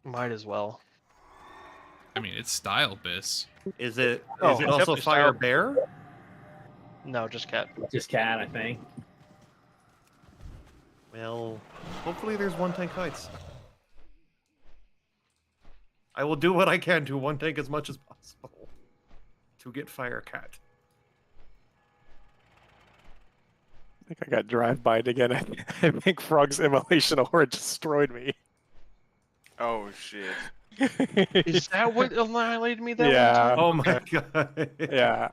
might as well. I mean, it's style bis. Is it Oh, also definitely fire style. bear? No, just cat. Just cat, I think. Well, hopefully there's one tank heights. I will do what I can to one tank as much as possible to get fire cat. I think I got drive-by'd again. I think Frog's immolation horde destroyed me. Oh shit. Is that what annihilated me that Yeah. one Oh my time? god. Yeah.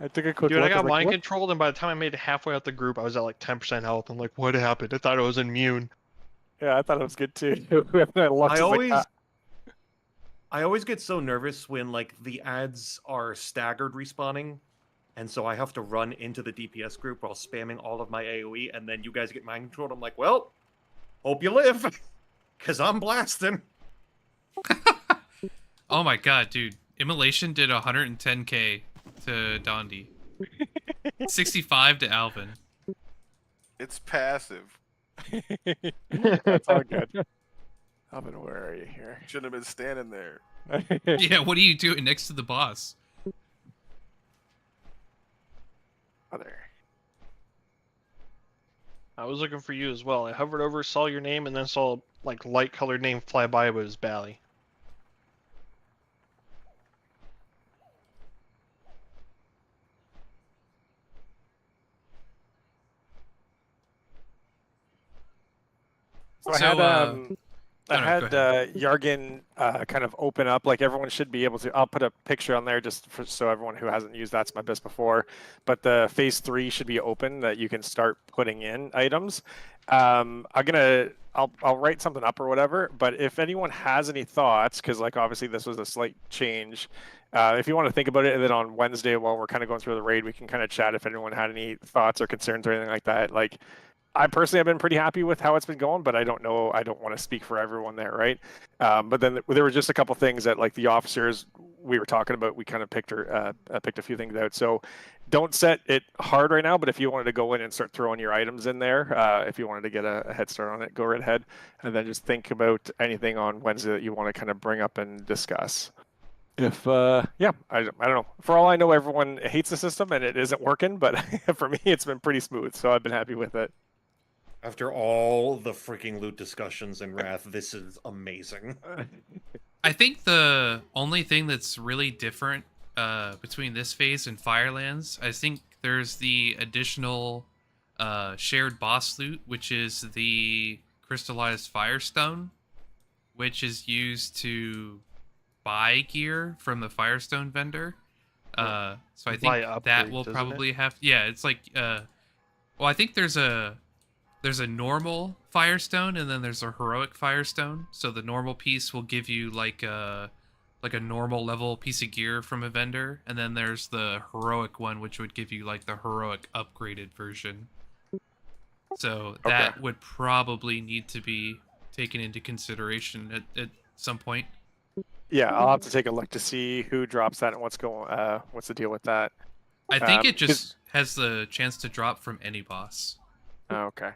I took a quick Dude, look. I got was like, mind what? controlled, and by the time I made it halfway out the group, I was at like 10% health. I'm like, what happened? I thought I was immune. Yeah, I thought it was good too. And then Lux I was always like, I always get so nervous when like the ads are staggered respawning, and so I have to run into the DPS group while spamming all of my AoE, and then you guys get mind controlled. I'm like, well, hope you live, cause I'm blasting. Oh my god, dude. Immolation did 110k to Dondi. 65 to Alvin. It's passive. That's all good. Alvin, where are you here? Shouldn't have been standing there. Yeah, what are you doing next to the boss? Oh, there. I was looking for you as well. I hovered over, saw your name, and then saw like light colored name fly by, but it was Bally. So I had I no, had go Yargin kind of open up. Like everyone should be able to. I'll put a picture on there just for, so everyone who hasn't used That's My Biz before. But the phase 3 should be open that you can start putting in items. I'll write something up or whatever. But if anyone has any thoughts, because like obviously this was a slight change. If you want to think about it, and then on Wednesday while we're kind of going through the raid, we can kind of chat if anyone had any thoughts or concerns or anything like that. Like. I personally have been pretty happy with how it's been going, but I don't know. I don't want to speak for everyone there, right? But then there were just a couple things that, like the officers we were talking about, we kind of picked a few things out. So don't set it hard right now. But if you wanted to go in and start throwing your items in there, if you wanted to get a head start on it, go right ahead. And then just think about anything on Wednesday that you want to kind of bring up and discuss. If yeah, I don't know. For all I know, everyone hates the system and it isn't working. But for me, it's been pretty smooth, so I've been happy with it. After all the freaking loot discussions in Wrath, this is amazing. I think the only thing that's really different between this phase and Firelands, I think there's the additional shared boss loot, which is the crystallized firestone, which is used to buy gear from the firestone vendor. So I think that will probably have, yeah, it's like well, I think there's a normal firestone and then there's a heroic firestone. So the normal piece will give you like a normal level piece of gear from a vendor, and then there's the heroic one, which would give you like the heroic upgraded version. So that would probably need to be taken into consideration at some point. Yeah, I'll have to take a look to see who drops that and what's the deal with that. I think it just has the chance to drop from any boss. Oh, okay.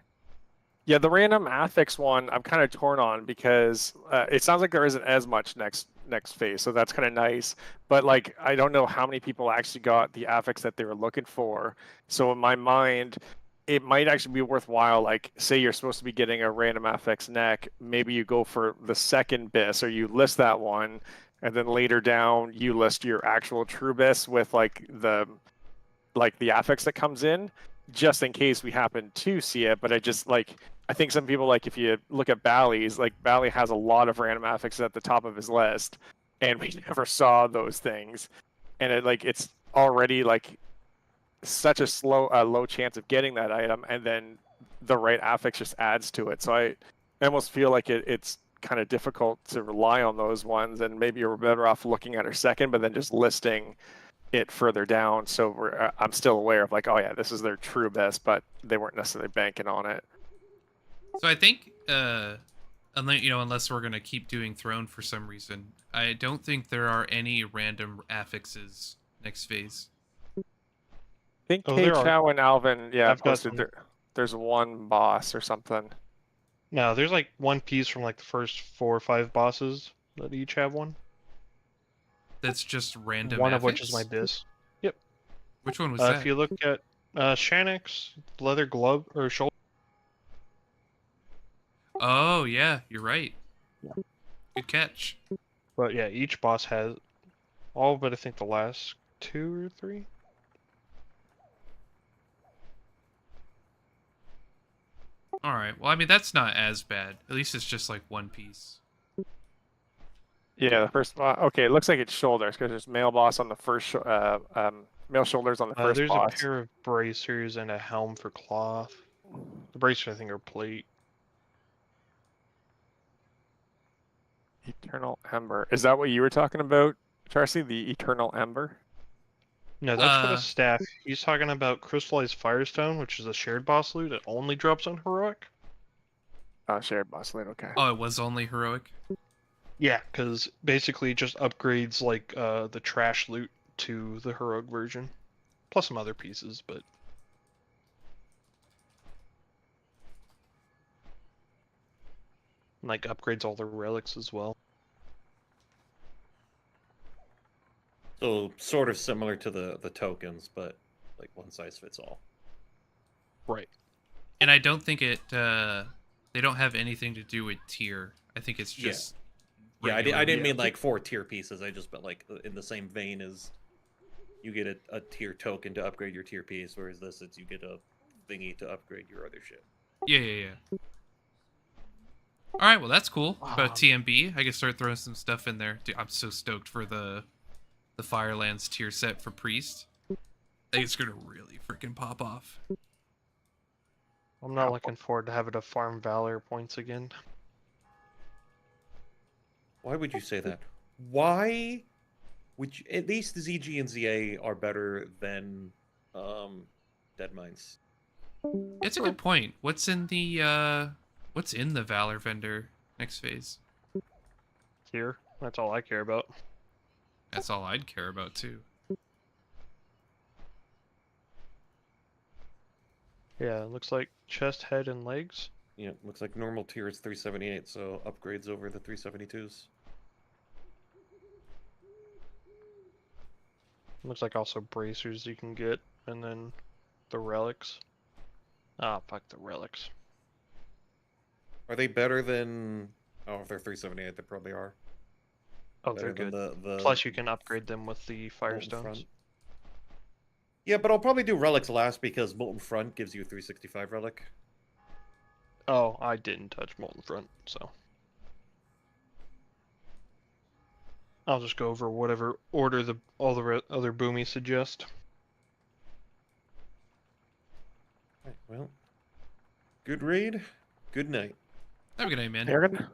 Yeah, the random affix one I'm kind of torn on because it sounds like there isn't as much next phase, so that's kind of nice. But like, I don't know how many people actually got the affix that they were looking for. So in my mind, it might actually be worthwhile. Like, say you're supposed to be getting a random affix neck, maybe you go for the second bis or you list that one, and then later down you list your actual Trubis with like the affix that comes in, just in case we happen to see it. But I think some people, like, if you look at Bally's, like Bally has a lot of random affixes at the top of his list, and we never saw those things, and it's already like such a low chance of getting that item, and then the right affix just adds to it. So I almost feel like it's kind of difficult to rely on those ones, and maybe you're better off looking at our second, but then just listing it further down. So I'm still aware of like, oh yeah, this is their true best, but they weren't necessarily banking on it. So I think, unless we're gonna keep doing Throne for some reason, I don't think there are any random affixes next phase. I think Oh, Kay there are. Chow and Alvin, I've got posted some. there's one boss or something. No, there's like one piece from like the first 4 or 5 bosses that each have one. That's just random. One affix? of which is my dis. Yep. Which one was that? If you look at Shanix's leather glove or shoulder. Oh yeah, you're right. Good catch. But yeah, each boss has all but I think the last 2 or 3. All right. Well, I mean that's not as bad. At least it's just like one piece. Yeah, the first. Okay, it looks like it's shoulders because there's male boss on the first. Male shoulders on the first There's boss. a pair of bracers and a helm for cloth. The bracers I think are plate. Eternal Ember. Is that what you were talking about, Charcy? The Eternal Ember? No, that's for the staff. He's talking about crystallized firestone, which is a shared boss loot that only drops on heroic. Shared boss loot. Okay. Oh, it was only heroic. Yeah, because basically it just upgrades like the trash loot to the heroic version, plus some other pieces, but like upgrades all the relics as well. So sort of similar to the tokens, but like one size fits all. Right. And I don't think it. They don't have anything to do with tier. I think it's just. Yeah, I didn't mean like 4 tier pieces. I just meant like in the same vein as you get a tier token to upgrade your tier piece, whereas this you get a thingy to upgrade your other shit. Yeah. All right, well that's cool. About TMB, I can start throwing some stuff in there. Dude, I'm so stoked for the Firelands tier set for Priest. I think it's gonna really freaking pop off. I'm not looking forward to having to farm Valor points again. Why would you say that? Why would you, at least the ZG and ZA are better than Dead Mines? It's a good point. What's in the Valor vendor next phase? Here, that's all I care about. That's all I'd care about too. Yeah, it looks like chest, head, and legs. Yeah, looks like normal tier is 378, so upgrades over the 372s. Looks like also bracers you can get, and then the relics. Ah, fuck the relics. Are they better than? Oh, if they're 378, they probably are. Oh, Better they're than good. Plus, you can upgrade them with the firestones. Front. Yeah, but I'll probably do relics last because Molten Front gives you a 365 relic. Oh, I didn't touch Molten Front, so I'll just go over whatever order all the other boomies suggest. Right, well, good raid. Good night. Have a good night, man. Aaron?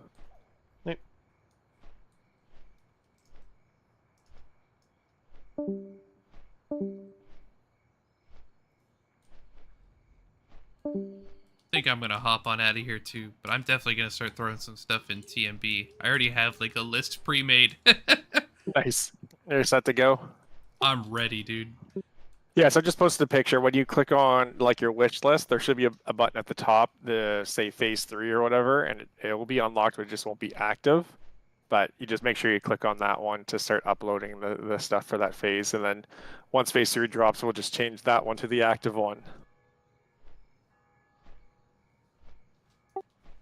Yep. I think I'm gonna hop on out of here too, but I'm definitely gonna start throwing some stuff in TMB. I already have like a list pre-made. Nice. You're set to go. I'm ready, dude. Yeah, so I just posted a picture. When you click on like your wish list, there should be a button at the top, say phase 3 or whatever, and it will be unlocked, but it just won't be active. But you just make sure you click on that one to start uploading the stuff for that phase, and then once phase 3 drops, we'll just change that one to the active one.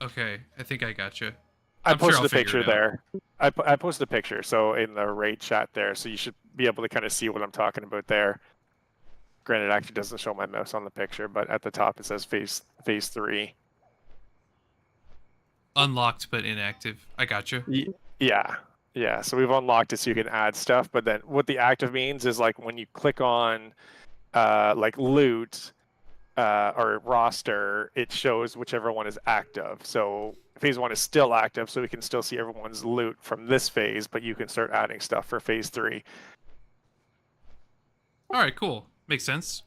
Okay, I think I gotcha. I I'm sure posted I'll a figure picture it out. there. I posted a picture, so in the raid chat there, so you should be able to kind of see what I'm talking about there. Granted, it actually doesn't show my mouse on the picture, but at the top it says phase 3. Unlocked but inactive. I gotcha. Yeah. So we've unlocked it so you can add stuff, but then what the active means is like when you click on like loot or roster, it shows whichever one is active. So phase 1 is still active, so we can still see everyone's loot from this phase, but you can start adding stuff for phase 3. All right, cool. Makes sense.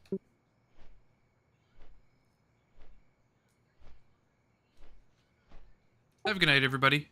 Have a good night, everybody.